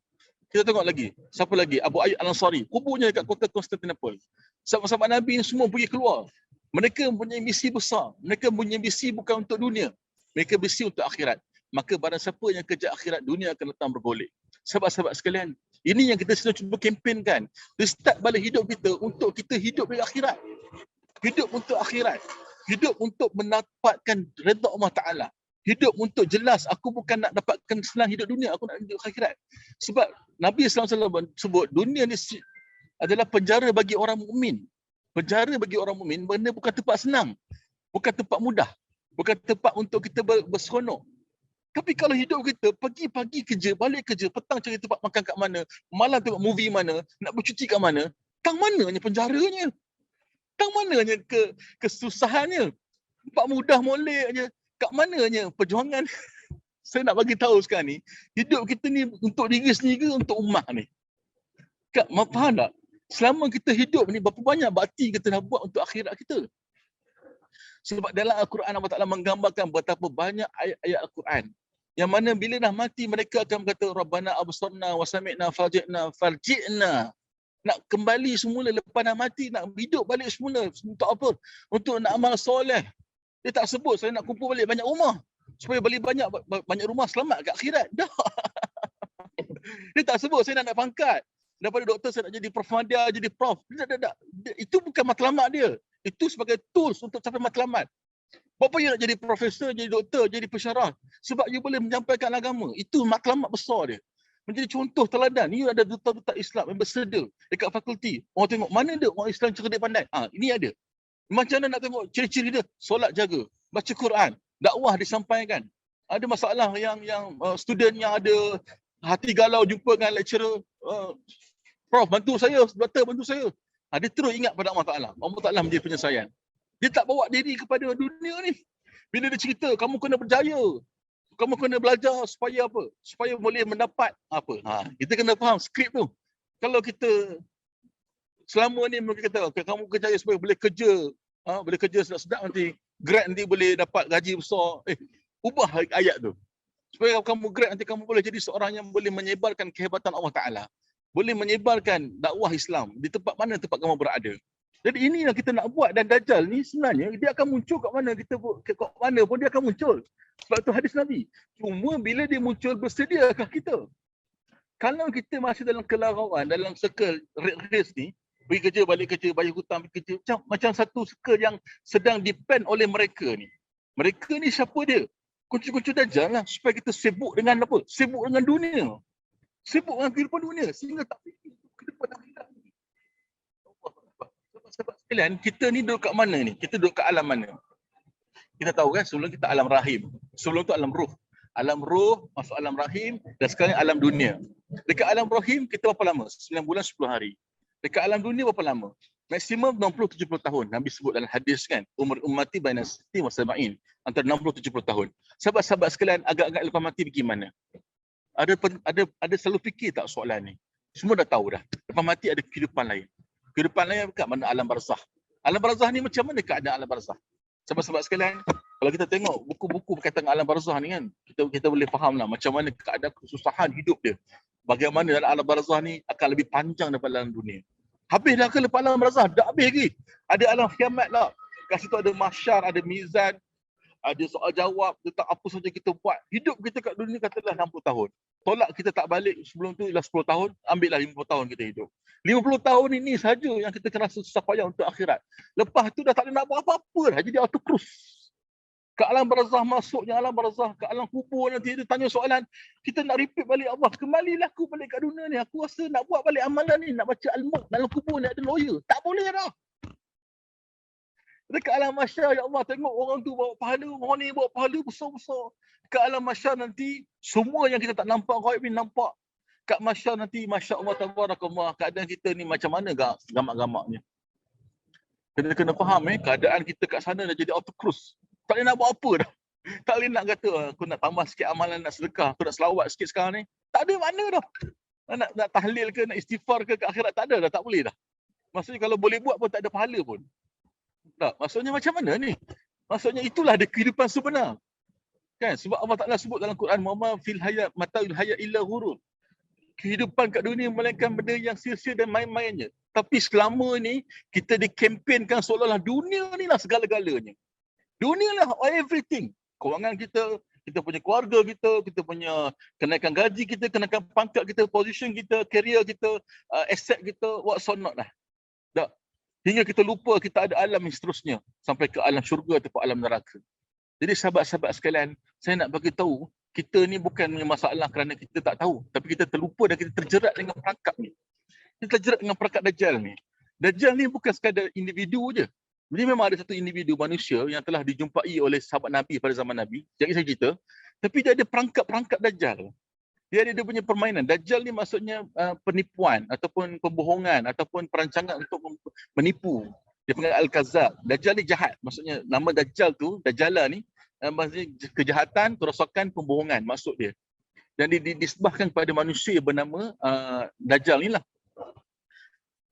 Kita tengok lagi. Siapa lagi? Abu Ayyub Al-Ansari. Kuburnya dekat kota Konstantinopel. Sahabat-sahabat Nabi semua pergi keluar. Mereka mempunyai misi besar. Mereka mempunyai misi bukan untuk dunia. Mereka misi untuk akhirat. Maka barang siapa yang kejar akhirat, dunia akan datang bergolek. Sahabat-sahabat sekalian, ini yang kita sedang cuba kempenkan. Restart balik hidup kita untuk kita hidup di akhirat. Hidup untuk akhirat. Hidup untuk mendapatkan redha Allah Ta'ala. Hidup untuk jelas, aku bukan nak dapatkan senang hidup dunia, aku nak hidup akhirat. Sebab Nabi SAW sebut, dunia ni adalah penjara bagi orang mukmin. Penjara bagi orang mukmin, benda bukan tempat senang. Bukan tempat mudah. Bukan tempat untuk kita berseronok. Tapi kalau hidup kita, pagi-pagi kerja, balik kerja, petang cari tempat makan kat mana, malam tengok movie mana, nak bercuti kat mana, tang mananya penjaranya? Tang mananya kesusahannya? Tempat mudah moleknya? Kat mananya perjuangan? Saya nak bagi tahu sekarang ni, hidup kita ni untuk diri sendiri, untuk ummah ni. Kak, faham tak? Selama kita hidup ni, berapa banyak bakti kita nak buat untuk akhirat kita? Sebab dalam Al-Quran Allah Ta'ala menggambarkan betapa banyak ayat-ayat Al-Quran yang mana bila dah mati mereka akan berkata Rabbana absarna wa sami'na farji'na. Nak kembali semula lepas dah mati, nak hidup balik semula. Untuk apa? Untuk nak amal soleh. Dia tak sebut saya nak kumpul balik banyak rumah supaya balik banyak rumah selamat kat akhirat. Dah. Dia tak sebut saya nak pangkat. Daripada doktor saya nak jadi prof Madia, jadi prof. Tak. Itu bukan matlamat dia. Itu sebagai tools untuk capai matlamat. Bapa you nak jadi profesor, jadi doktor, jadi pensyarah? Sebab you boleh menyampaikan agama. Itu matlamat besar dia. Menjadi contoh teladan. You ada duta-duta Islam yang bersedia dekat fakulti. Orang tengok mana ada orang Islam cerdik pandai. Ini ada. Macam mana nak tengok ciri-ciri dia? Solat jaga, baca Quran, dakwah disampaikan. Ada masalah yang student yang ada hati galau jumpa dengan lecturer, Prof bantu saya, doktor bantu saya. Dia terus ingat pada Allah Ta'ala. Allah Ta'ala menjadi penyelesaian. Dia tak bawa diri kepada dunia ni. Bila dia cerita, kamu kena berjaya. Kamu kena belajar supaya apa? Supaya boleh mendapat apa? Kita kena faham skrip tu. Kalau kita selama ni mereka kata, okay, kamu berjaya supaya boleh kerja. Boleh kerja sedap-sedap nanti. Grad nanti boleh dapat gaji besar. Ubah ayat tu. Supaya kamu grad nanti kamu boleh jadi seorang yang boleh menyebarkan kehebatan Allah Ta'ala. Boleh menyebarkan dakwah Islam di tempat mana tempat kamu berada. Jadi ini yang kita nak buat, dan Dajjal ni sebenarnya dia akan muncul kat mana kita kat mana pun dia akan muncul. Sebab tu hadis Nabi. Cuma bila dia muncul, bersediakah kita? Kalau kita masih dalam kelarauan, dalam circle race ni, pergi kerja, balik kerja, bayar hutang, pergi kerja, macam satu circle yang sedang depend oleh mereka ni. Mereka ni siapa dia? Kunci-kunci Dajjal lah, supaya kita sibuk dengan apa? Sibuk dengan dunia. Sibuk dengan kehidupan dunia sehingga tak fikir kehidupan akhirat ni. Sebab sekalian, kita ni duduk kat mana ni? Kita duduk kat alam mana? Kita tahu kan sebelum kita alam rahim. Sebelum tu alam ruh. Alam ruh masuk alam rahim dan sekarang alam dunia. Dekat alam rahim kita berapa lama? 9 bulan 10 hari. Dekat alam dunia berapa lama? Maksimum 60-70 tahun. Nabi sebut dalam hadis kan, umur ummati baina 60 wa 70, antara 60-70 tahun. Sahabat-sahabat sekalian, agak-agak lepas mati pergi mana? Ada selalu fikir tak soalan ni? Semua dah tahu dah. Lepas mati ada kehidupan lain. Kehidupan lain kat mana? Alam barzah. Alam barzah ni macam mana keadaan alam barzah? Sahabat-sahabat sekalian, kalau kita tengok buku-buku berkaitan dengan alam barzah ni kan, kita boleh faham lah macam mana keadaan kesusahan hidup dia. Bagaimana dalam alam barzah ni akan lebih panjang daripada alam dunia. Habis dah ke lepas alam barzah? Tak habis lagi. Ada alam kiamat lah. Kat situ ada mahsyar, ada mizan, ada soal jawab tentang apa saja kita buat. Hidup kita kat dunia katalah 60 tahun. Tolak kita tak balik sebelum tu ialah 10 tahun, ambillah 50 tahun kita hidup. 50 tahun ini saja yang kita kena rasa susah payah untuk akhirat. Lepas tu dah tak ada nak buat apa-apa dah. Jadi auto cruise. Ke alam barzah, masuknya alam barzah, ke alam kubur nanti dia tanya soalan. Kita nak repeat balik Allah. Kembalilah aku balik kat dunia ni. Aku rasa nak buat balik amalan ni. Nak baca al-Mulk dalam kubur ni ada lawyer. Tak boleh dah. Dekat alam mahsyar, ya Allah, tengok orang tu bawa pahala, orang ni bawa pahala besar-besar. Dekat alam mahsyar nanti, semua yang kita tak nampak, ghaib ni nampak. Kat mahsyar nanti, Masya Allah, Tabarakallah, keadaan kita ni macam mana gamak-gamaknya. Kita kena faham keadaan kita kat sana dah jadi auto cruise. Tak boleh nak buat apa dah. Tak boleh nak kata, aku nak tambah sikit amalan, nak sedekah, aku nak selawat sikit sekarang ni. Tak ada mana dah. Nak tahlil ke, nak istighfar ke akhirat, tak ada dah, tak boleh dah. Maksudnya kalau boleh buat pun tak ada pahala pun. Tak, maksudnya macam mana ni? Maksudnya itulah ada kehidupan sebenar. Kan? Sebab Allah Ta'ala sebut dalam Quran, "Mama fil hayat mata'ul hayat illa ghurur." kehidupan kat dunia melainkan benda yang sia-sia dan main-mainnya. Tapi selama ni kita dikempenkan seolah-olah dunia ni lah segala-galanya. Dunia lah everything. Kewangan kita, kita punya keluarga kita, kita punya kenaikan gaji kita, kenaikan pangkat kita, position kita, career kita, aset kita, whatsoever lah. Tak. Hingga kita lupa kita ada alam yang seterusnya sampai ke alam syurga ataupun alam neraka. Jadi sahabat-sahabat sekalian, saya nak bagi tahu kita ni bukan masalah kerana kita tak tahu, tapi kita terlupa dan kita terjerat dengan perangkap ni. Kita terjerat dengan perangkap Dajjal ni. Dajjal ni bukan sekadar individu je. Jadi memang ada satu individu manusia yang telah dijumpai oleh sahabat Nabi pada zaman Nabi, yang saya cerita, tapi dia ada perangkap-perangkap Dajjal. Dia ada dia punya permainan. Dajjal ni maksudnya penipuan ataupun pembohongan ataupun perancangan untuk menipu. Dia panggil Al-Kazzab. Dajjal ni jahat. Maksudnya nama Dajjal tu, Dajjala ni, maksudnya kejahatan, kerosakan, pembohongan maksud dia. Dan disebahkan kepada manusia bernama Dajjal ni lah.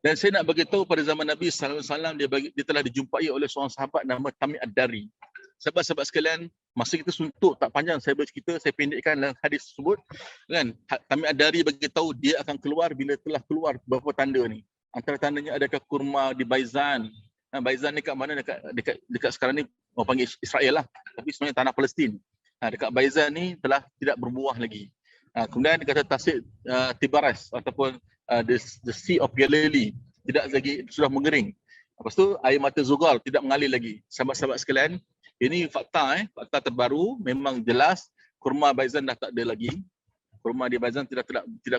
Dan saya nak bagi tahu pada zaman Nabi SAW dia telah dijumpai oleh seorang sahabat nama Tamim Ad-Dari. Sahabat-sahabat sekalian, masa kita suntuk tak panjang saya bercerita, saya pendekkan dalam hadis tersebut kan. Tamim Ad-Dari bagi tahu dia akan keluar bila telah keluar beberapa tanda ni. Antara tandanya adakah kurma di Baizan. Baizan ni kat mana? Dekat sekarang ni orang panggil Israel lah. Tapi sebenarnya tanah Palestin. Dekat Baizan ni telah tidak berbuah lagi. Kemudian dia kata tasik Tibaras ataupun the Sea of Galilee tidak lagi, sudah mengering. Lepas tu air mata Zugal tidak mengalir lagi. Sahabat-sahabat sekalian, ini fakta fakta terbaru, memang jelas kurma Baizan dah tak ada lagi. Kurma di Baizan tidak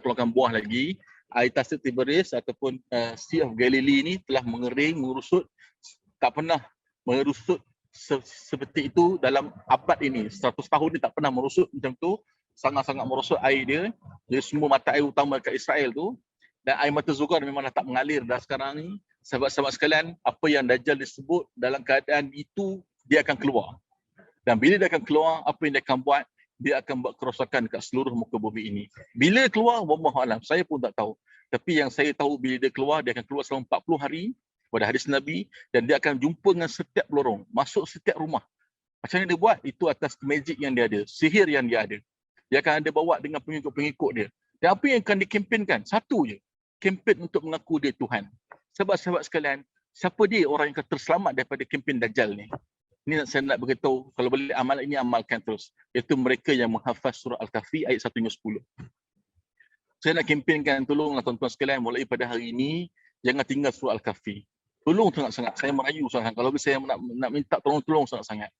keluarkan buah lagi. Air tasik Tibaris ataupun Sea of Galilee ni telah mengering, merusut, tak pernah merusut seperti itu dalam abad ini. 100 tahun ni tak pernah merusut macam tu. Sangat-sangat merosot air dia. Jadi semua mata air utama kat Israel tu, dan air mata Zugar memang dah tak mengalir dah sekarang ni. Sahabat-sahabat sekalian, apa yang Dajjal disebut dalam keadaan itu, dia akan keluar. Dan bila dia akan keluar, apa yang dia akan buat? Dia akan buat kerosakan kat seluruh muka bumi ini. Bila keluar, wallahu alam, saya pun tak tahu. Tapi yang saya tahu, bila dia keluar akan keluar selama 40 hari pada hadis Nabi, dan dia akan jumpa dengan setiap lorong, masuk setiap rumah. Macam mana dia buat? Itu atas magic yang dia ada, sihir yang dia ada. Dia akan ada bawa dengan pengikut-pengikut dia. Dan apa yang akan dikempenkan? Satu je. Kempen untuk mengaku dia Tuhan. Sahabat-sahabat sekalian, siapa dia orang yang akan terselamat daripada kempen Dajjal ni? Ini saya nak beritahu, kalau boleh amal ini amalkan terus. Iaitu mereka yang menghafaz surah Al-Kahfi ayat 1 hingga 10. Saya nak kempenkan, tolonglah tuan-tuan sekalian, mulai pada hari ini, jangan tinggal surah Al-Kahfi. Tolong sangat-sangat. Saya merayu sangat. Kalau saya nak minta tolong sangat-sangat.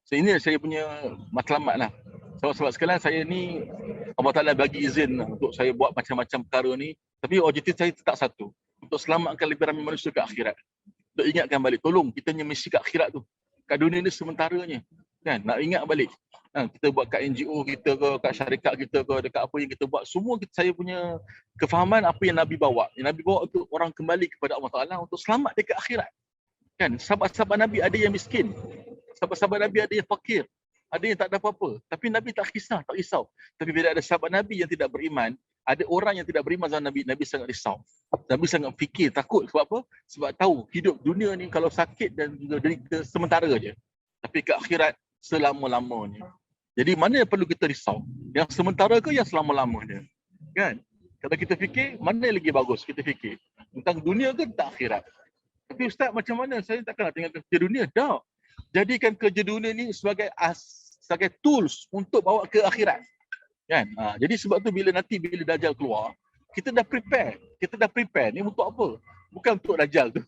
So ini saya punya matlamat lah. Sahabat-sahabat sekalian, saya ni Allah Ta'ala bagi izin untuk saya buat macam-macam perkara ni. Tapi objektif saya tetap satu. Untuk selamatkan lebih ramai manusia ke akhirat. Untuk ingatkan balik, tolong kita punya misi ke akhirat tu. Kat dunia ni sementaranya. Kan? Nak ingat balik. Kita buat kat NGO kita ke, kat syarikat kita ke, dekat apa yang kita buat. Semua saya punya kefahaman apa yang Nabi bawa. Yang Nabi bawa untuk orang kembali kepada Allah Ta'ala untuk selamat dekat akhirat. Kan? Sahabat-sahabat Nabi ada yang miskin. Sahabat-sahabat Nabi ada yang fakir. Ada yang tak ada apa-apa. Tapi Nabi tak kisah, tak risau. Tapi bila ada sahabat Nabi yang tidak beriman, ada orang yang tidak beriman zaman Nabi, Nabi sangat risau. Nabi sangat fikir, takut. Sebab apa? Sebab tahu hidup dunia ni kalau sakit dan juga derita sementara je. Tapi ke akhirat selama-lamanya. Jadi mana yang perlu kita risau? Yang sementara ke yang selama-lamanya? Kan? Kalau kita fikir, mana yang lagi bagus kita fikir? Tentang dunia ke tentang akhirat? Tapi Ustaz, macam mana? Saya takkan nak tinggalkan kerja dunia. Tak. Jadikan kerja dunia ni sebagai tools untuk bawa ke akhirat. Kan? Jadi sebab tu bila Dajjal keluar, kita dah prepare. Ni untuk apa? Bukan untuk Dajjal tu.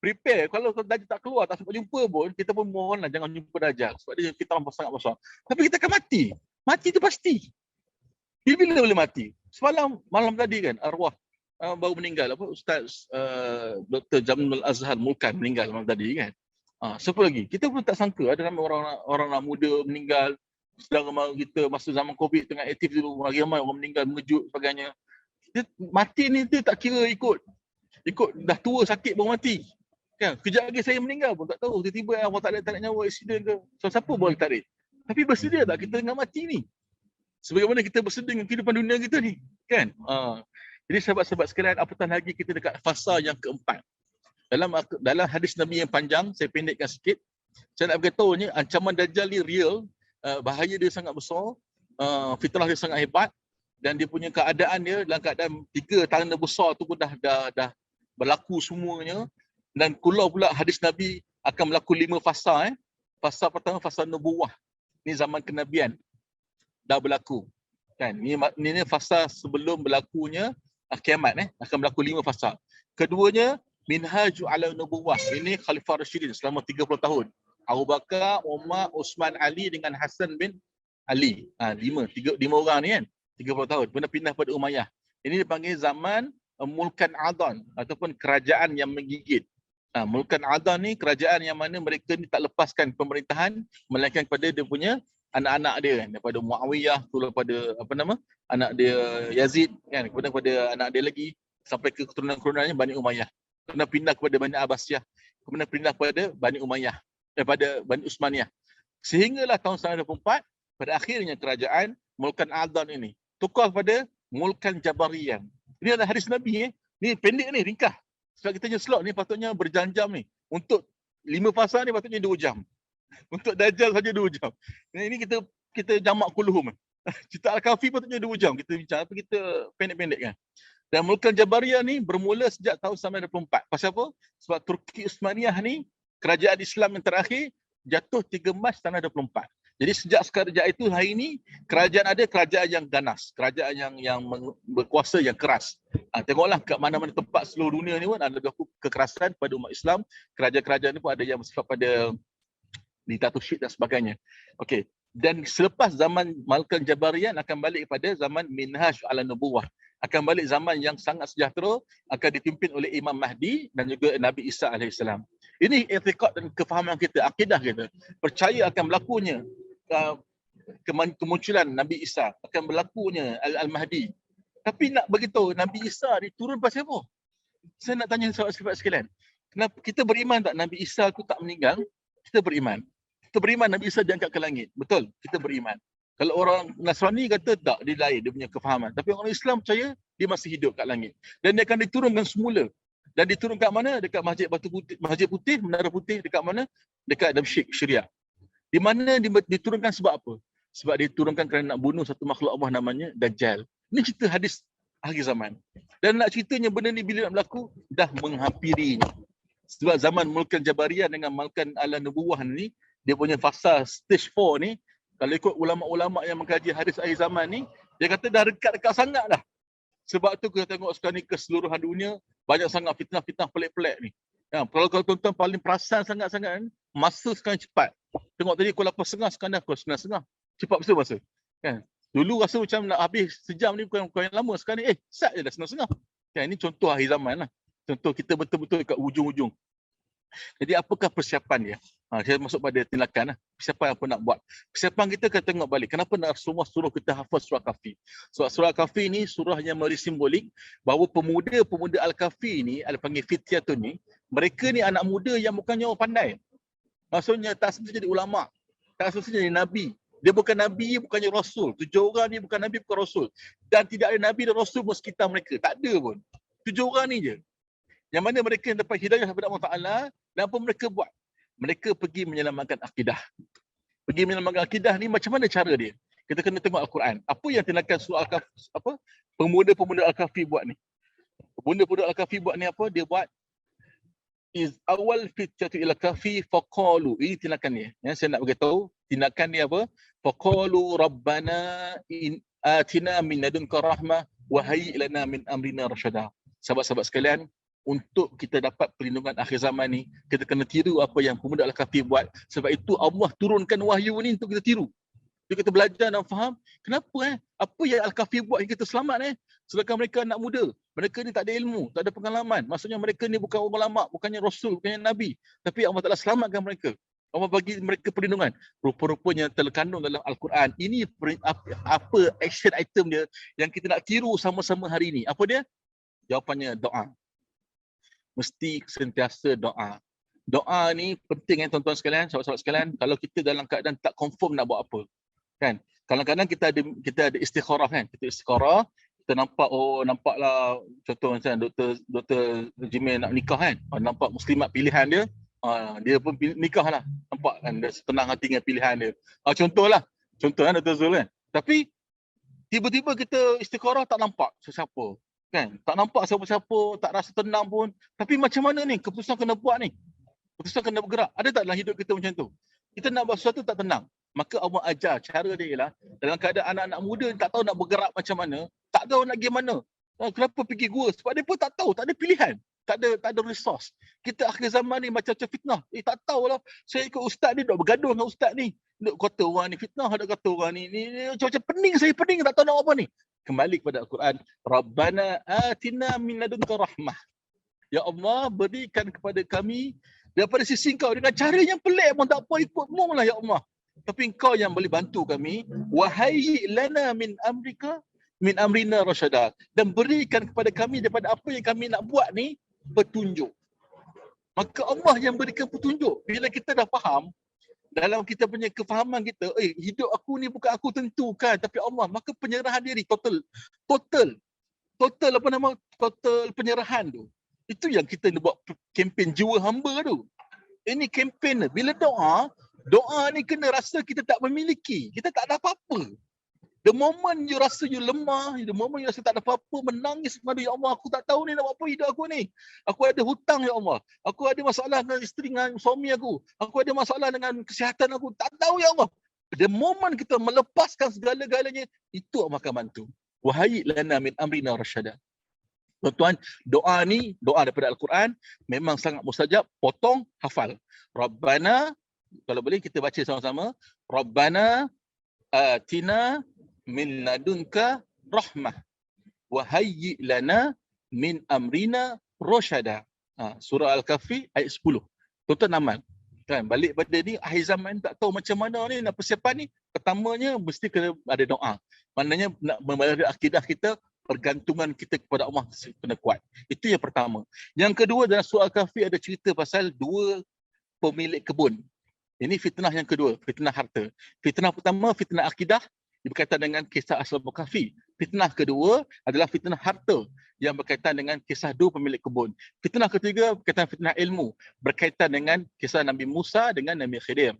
Prepare. Kalau Dajjal tak keluar, tak sempat jumpa pun, kita pun mohonlah jangan jumpa Dajjal. Sebab dia kita orang sangat besar. Tapi kita akan mati. Mati tu pasti. Bila boleh mati? Malam tadi kan, arwah baru meninggal. Ustaz Dr. Jamnul Azhar Mulkan meninggal malam tadi kan. Siapa lagi? Kita pun tak sangka ada ramai orang muda meninggal. Saudara kita masa zaman Covid tengah aktif dulu, ramai orang meninggal, mengejut sebagainya. Dia mati ni dia tak kira ikut dah tua sakit baru mati. Kan? Kejap lagi saya meninggal pun tak tahu. Tiba-tiba Allah tak ada nyawa, aksiden ke. So siapa boleh tarik? Tapi bersedia tak kita dengan mati ni? Sebagaimana kita bersedia dengan kehidupan dunia kita ni. Kan? Jadi sahabat-sahabat sekalian, apatah lagi kita dekat fasa yang keempat. Dalam hadis Nabi yang panjang, saya pendekkan sikit. Saya nak beritahu ni, ancaman Dajjal ni real, bahaya dia sangat besar, fitrah dia sangat hebat. dan dia punya keadaan dia dalam keadaan 3 tanda besar tu pun dah berlaku semuanya, dan keluar pula hadis Nabi akan berlaku 5 fasa. Fasa pertama fasa nubuwah. Ni zaman kenabian dah berlaku. Kan? Ni fasa sebelum berlakunya kiamat akan berlaku 5 fasa. Keduanya minhaju ala nubuwah. Ini Khalifah Rashidin selama 30 tahun. Abu Bakar, Umar, Uthman, Ali dengan Hasan bin Ali. 5 orang ni kan. 30 tahun. Pindah pada Umayyah. Ini dipanggil zaman Mulkan Adan ataupun kerajaan yang menggigit. Mulkan Adan ni kerajaan yang mana mereka ni tak lepaskan pemerintahan melainkan kepada dia punya anak-anak dia kan, daripada Muawiyah, daripada anak dia Yazid kan, kemudian kepada anak dia lagi sampai ke keturunan-keturunannya Bani Umayyah. Kemudian pindah kepada Bani Abbasiyah, kemudian pindah kepada Bani Umayyah, pada Bani Utsmaniyah. Sehinggalah tahun 1924 pada akhirnya kerajaan Mulkan Adan ini tukar kepada Mulkan Jabariyah. Ini adalah hadis Nabi Ni pendek ni, ringkas. Sebab kita punya slot ni patutnya berjam-jam ni. Untuk 5 fasa ni patutnya 2 jam. Untuk Dajjal saja 2 jam. Ini kita jamak kuluhum. Cerita Al-Kahfi patutnya 2 jam kita bincang, tapi kita pendek-pendek kan. Dan Mulkan Jabariyah ni bermula sejak tahun 1924. Pasal apa? Sebab Turki Utsmaniyah ni, kerajaan Islam yang terakhir, jatuh 3 Mac tahun 1924. Jadi sejak kerajaan itu hari ini, kerajaan yang ganas, kerajaan yang berkuasa, yang keras. Tengoklah kat mana-mana tempat seluruh dunia ni pun ada kekerasan pada umat Islam. Kerajaan-kerajaan ni pun ada yang bersifat pada dictatorship dan sebagainya. Okey. Dan selepas zaman Mulkan Jabariyah akan balik kepada zaman Minhaj ala Nubuwah. Akan balik zaman yang sangat sejahtera, akan dipimpin oleh Imam Mahdi dan juga Nabi Isa AS. Ini i'tiqad dan kefahaman kita, akidah kita. Percaya akan berlakunya kemunculan Nabi Isa, akan berlakunya Al-Mahdi. Tapi nak beritahu Nabi Isa ni turun pasal apa? Saya nak tanya sahabat-sahabat sekalian. Kenapa kita beriman tak Nabi Isa tu tak meninggal? Kita beriman. Kita beriman Nabi Isa diangkat ke langit. Betul, kita beriman. Kalau orang Nasrani kata tak, dia lain, dia punya kefahaman. Tapi orang Islam percaya dia masih hidup kat langit. Dan dia akan diturunkan semula. Dan diturunkan kat mana? Dekat Masjid Batu Putih, Masjid Putih, Menara Putih, dekat mana? Dekat Damsyik, Syria. Di mana diturunkan sebab apa? Sebab diturunkan kerana nak bunuh satu makhluk Allah namanya Dajjal. Ini cerita hadis akhir zaman. Dan nak ceritanya benda ni bila nak berlaku, dah menghampirinya. Sebab zaman Mulkan Jabariyah dengan Mulkan ala Nubuwah ni, dia punya fasa stage 4 ni, kalau ikut ulama-ulama yang mengkaji hadis akhir zaman ni, dia kata dah dekat-dekat sangat dah. Sebab tu kita tengok sekarang ni keseluruhan dunia, banyak sangat fitnah-fitnah pelik-pelik ni. Ya, kalau tuan-tuan paling perasan sangat-sangat, masa sekarang cepat. Tengok tadi pukul 8.30, sekarang dah pukul 9.30. Cepat betul masa. Kan? Dulu rasa macam nak habis sejam ni bukan yang lama. Sekarang ni, sat je dah 9.30. Kan? Ini contoh akhir zaman lah. Contoh kita betul-betul kat ujung-ujung. Jadi apakah persiapan dia? Saya masuk pada tindakan lah. Persiapan apa nak buat. Persiapan kita akan tengok balik. Kenapa nak semua suruh kita hafaz surah Kahfi? Sebab surah Kahfi ni surah yang beri simbolik bahawa pemuda-pemuda Al-Kahfi ni, panggil Fityatun ni, mereka ni anak muda yang bukannya orang pandai. Maksudnya tak semestinya jadi ulama. Tak semestinya jadi nabi. Dia bukan nabi, bukannya rasul. 7 orang ni bukan nabi, bukan rasul. Dan tidak ada nabi dan rasul pun sekitar mereka. Tak ada pun. 7 orang ni je. Yang mana mereka yang dapat hidayah daripada Allah Ta'ala, dan apa mereka buat? Mereka pergi menyelamatkan akidah. Pergi menyelamatkan akidah ni macam mana cara dia? Kita kena tengok Al-Quran. Apa yang tindakan surah Al-Kahfi, pemuda-pemuda Al-Kahfi buat ni? Pemuda-pemuda Al-Kahfi buat ni apa? Dia buat is awal fityatu ila kahfi faqalu. Ini tindakan dia. Ya, saya nak beritahu tindakan dia apa? Faqalu rabbana atina min ladunka rahmah wa hayyi lana min amrina rasyada. Sahabat-sahabat sekalian, untuk kita dapat perlindungan akhir zaman ni, kita kena tiru apa yang pemuda Al-Kahfi buat. Sebab itu Allah turunkan wahyu ni untuk kita tiru. Untuk kita belajar dan faham kenapa apa yang Al-Kahfi buat yang kita selamat sedangkan mereka anak muda. Mereka ni tak ada ilmu, tak ada pengalaman. Maksudnya mereka ni bukan ulama, bukannya rasul, bukannya nabi. Tapi Allah Ta'ala selamatkan mereka. Allah bagi mereka perlindungan. Rupa-rupanya terkandung dalam Al-Quran. Ini apa action item dia yang kita nak tiru sama-sama hari ini. Apa dia? Jawapannya doa. Mesti sentiasa doa. Doa ni penting tuan-tuan sekalian, sahabat-sahabat sekalian. Kalau kita dalam keadaan tak confirm nak buat apa. Kan? Kadang-kadang kita ada istikharah kan. Kita istikharah, kita nampaklah contoh macam Dr. Jimmy nak nikah kan. Nampak muslimat pilihan dia, dia pun nikah lah. Nampak kan dia senang hati dengan pilihan dia. Contoh kan Dr. Zul kan. Tapi Tiba-tiba kita istikharah tak nampak sesiapa. Kan? Tak nampak siapa-siapa, tak rasa tenang pun. Tapi macam mana ni keputusan kena buat ni? Keputusan kena bergerak. Ada tak dalam hidup kita macam tu? Kita nak buat sesuatu tak tenang. Maka Allah ajar cara dia ialah dalam keadaan anak-anak muda tak tahu nak bergerak macam mana, tak tahu nak pergi mana. Kenapa pergi gua? Sebab dia pun tak tahu, tak ada pilihan. Tak ada resource. Kita akhir zaman ni macam-macam fitnah. Tak tahulah. Saya ikut ustaz ni, duk bergaduh dengan ustaz ni. Duk kata orang ni fitnah, duk kata orang ni macam-macam pening, saya pening tak tahu nak apa ni. Kembali kepada Al-Quran. Rabbana atina min ladunka rahmah. Ya Allah, berikan kepada kami daripada sisi Engkau dengan cara yang pelik pun tak apa, ikutmu lah ya Allah. Tapi Engkau yang boleh bantu kami. Wahai lana min amrina rasyada. Dan berikan kepada kami daripada apa yang kami nak buat ni petunjuk. Maka Allah yang berikan petunjuk. Bila kita dah faham, dalam kita punya kefahaman kita, hidup aku ni bukan aku tentukan, tapi Allah, maka penyerahan diri total penyerahan tu. Itu yang kita nak buat kempen jiwa hamba tu. Ini kempen bila doa ni kena rasa kita tak memiliki, kita tak ada apa-apa. The moment you rasa you lemah, the moment you rasa tak ada apa-apa, menangis kepada ya Allah, aku tak tahu ni nak buat apa hidup aku ni. Aku ada hutang ya Allah. Aku ada masalah dengan isteri, dengan suami aku. Aku ada masalah dengan kesihatan aku. Tak tahu ya Allah. The moment kita melepaskan segala-galanya, itu Allah akan bantu. Wahai lana min amrina rasyada. Tuan-tuan, doa ni, doa daripada Al-Quran, memang sangat mustajab. Potong, hafal. Rabbana, kalau boleh kita baca sama-sama. Rabbana atina min ladunka rahmah wa hayyi lana min amrina rasyada. Surah Al-Kahfi ayat 10. Tuan-tuan amal. Kan balik pada ni akhir zaman tak tahu macam mana ni nak persiapan ni. Pertamanya mesti kena ada doa. Maknanya nak membangun akidah kita, pergantungan kita kepada Allah kena kuat. Itu yang pertama. Yang kedua, dalam surah Al-Kahfi ada cerita pasal dua pemilik kebun. Ini fitnah yang kedua, fitnah harta. Fitnah pertama, fitnah akidah, berkaitan dengan kisah Ashabul Kahfi. Fitnah kedua adalah fitnah harta yang berkaitan dengan kisah dua pemilik kebun. Fitnah ketiga berkaitan fitnah ilmu, berkaitan dengan kisah Nabi Musa dengan Nabi Khidir.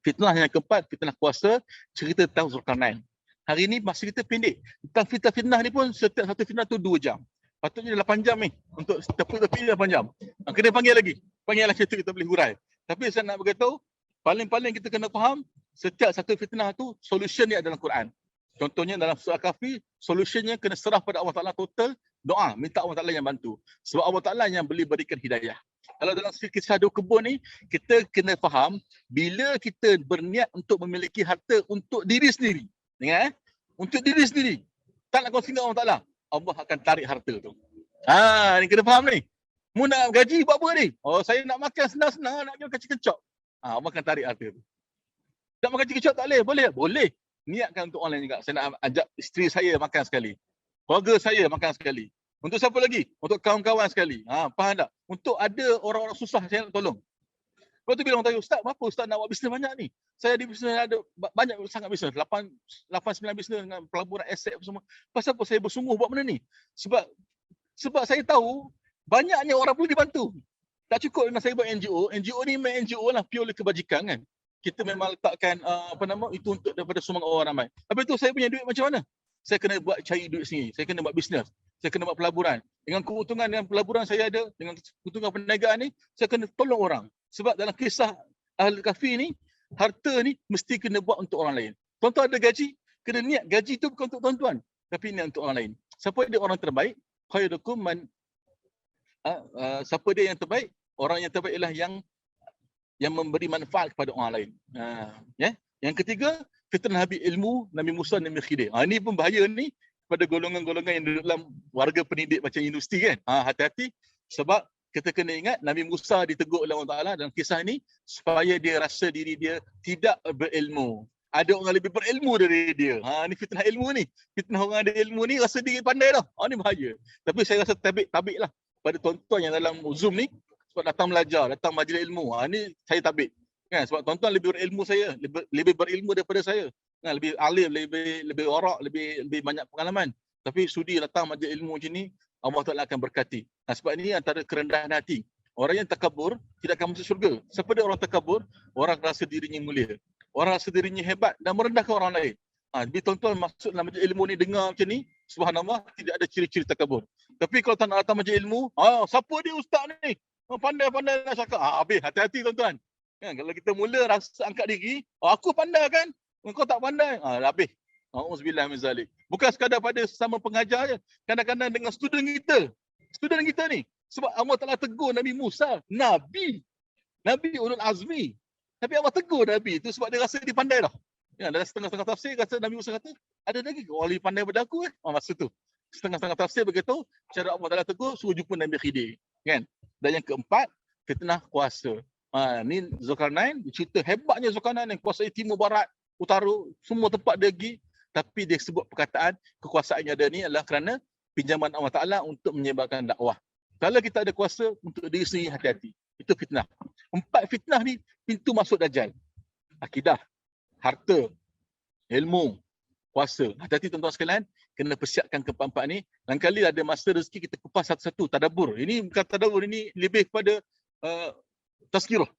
Fitnah yang keempat, fitnah kuasa, cerita tentang Zulkarnain. Hari ini masa kita pendek. Tentang fitnah ni pun setiap satu fitnah tu 2 jam. Patutnya 8 jam ni. Untuk tepi 8 jam. Kena panggil lagi. Panggil lagi kita boleh hurai. Tapi saya nak beritahu, paling-paling kita kena faham, setiap satu fitnah tu, solution dia dalam Quran. Contohnya dalam surah Kahfi, solutionnya kena serah pada Allah Ta'ala total, doa, minta Allah Ta'ala yang bantu. Sebab Allah Ta'ala yang boleh berikan hidayah. Kalau dalam kisah dua kebun ni, kita kena faham, bila kita berniat untuk memiliki harta untuk diri sendiri. Ingat untuk diri sendiri. Tak nak kongsi dengan Allah Ta'ala, Allah akan tarik harta tu. Ni kena faham ni. Mu nak gaji buat apa ni? Saya nak makan senang-senang, nak makan kecil-kecil. Allah akan tarik harta tu. Nak makan kecil-kecil tak boleh? Boleh? Boleh. Niatkan untuk orang lain juga. Saya nak ajak isteri saya makan sekali. Keluarga saya makan sekali. Untuk siapa lagi? Untuk kawan-kawan sekali. Faham tak? Untuk ada orang-orang susah saya nak tolong. Lepas tu bila orang tanya, Ustaz, kenapa Ustaz nak buat bisnes banyak ni? Saya di bisnes ada banyak sangat bisnes. 8-9 bisnes dengan pelaburan aset semua. Pasal apa saya bersungguh buat benda ni? Sebab saya tahu banyaknya orang perlu dibantu. Tak cukup dengan saya buat NGO. NGO ni memang NGO lah, purely kebajikan kan. Kita memang letakkan itu untuk daripada sumbangan orang ramai. Habis tu saya punya duit macam mana? Saya kena buat cari duit sendiri. Saya kena buat bisnes. Saya kena buat pelaburan. Dengan keuntungan dengan pelaburan saya ada, dengan keuntungan perniagaan ni, saya kena tolong orang. Sebab dalam kisah Ahli Kahfi ni, harta ni mesti kena buat untuk orang lain. Tuan-tuan ada gaji, kena niat gaji tu bukan untuk tuan-tuan, tapi niat untuk orang lain. Siapa dia orang terbaik? Khairukum man siapa dia yang terbaik? Orang yang terbaik ialah yang memberi manfaat kepada orang lain. Yang ketiga, fitnah Nabi ilmu, Nabi Musa, Nabi Khidir. Ini pun bahaya ni pada golongan-golongan yang dalam warga pendidik macam industri kan. Hati-hati sebab kita kena ingat Nabi Musa ditegur oleh Allah Ta'ala dalam kisah ni supaya dia rasa diri dia tidak berilmu. Ada orang lebih berilmu dari dia. Ni fitnah ilmu ni. Fitnah orang ada ilmu ni rasa diri pandai dah. Ni bahaya. Tapi saya rasa tabik lah pada tuan-tuan yang dalam Zoom ni sebab datang belajar, datang majlis ilmu. Ni saya tabik. Kan sebab tuan-tuan lebih berilmu saya, lebih berilmu daripada saya. Kan lebih alim, lebih warak, lebih banyak pengalaman. Tapi sudi datang majlis ilmu macam ni, Allah Ta'ala akan berkati. Sebab ini antara kerendahan hati. Orang yang takabur tidak akan masuk syurga. Siapa dia orang takabur? Orang rasa dirinya mulia. Orang rasa dirinya hebat dan merendahkan orang lain. Bila tuan-tuan masuk dalam majlis ilmu ni dengar macam ni, subhanallah, tidak ada ciri-ciri takabur. Tapi kalau tak nak datang majlis ilmu, siapa dia ustaz ni? Pandai-pandai nak cakap. Habis, hati-hati tuan-tuan. Kan, kalau kita mula rasa angkat diri, aku pandai kan? Kau tak pandai. Habis. Auzubillah min zalik. Bukan sekadar pada sesama pengajar je. Kadang-kadang dengan student kita. Student kita ni. Sebab Allah Ta'ala tegur Nabi Musa. Nabi Ulul Azmi. Tapi Allah tegur Nabi tu sebab dia rasa dia pandai dah. Ya, dalam setengah-setengah tafsir kata Nabi Musa kata, ada lagi orang lebih pandai daripada aku masa tu. Setengah-setengah tafsir beritahu cara Allah Taala tegur suruh jumpa Nabi Khidir, kan? Dan yang keempat, fitnah kuasa. Ni Zulkarnain, cerita hebatnya Zulkarnain yang kuasai timur barat, utara, semua tempat dia pergi, tapi dia sebut perkataan kekuasaan yang ada ni adalah kerana pinjaman Allah Taala untuk menyebarkan dakwah. Kalau kita ada kuasa untuk diri sendiri, hati-hati. Itu fitnah. 4 fitnah ni pintu masuk Dajjal. Akidah, harta, ilmu, kuasa. Hati-hati tuan-tuan sekalian, kena persiapkan keempat-empat ni. Lain kali ada masa rezeki kita kupas satu-satu, tadabbur. Ini bukan tadabbur, ini lebih kepada tazkirah.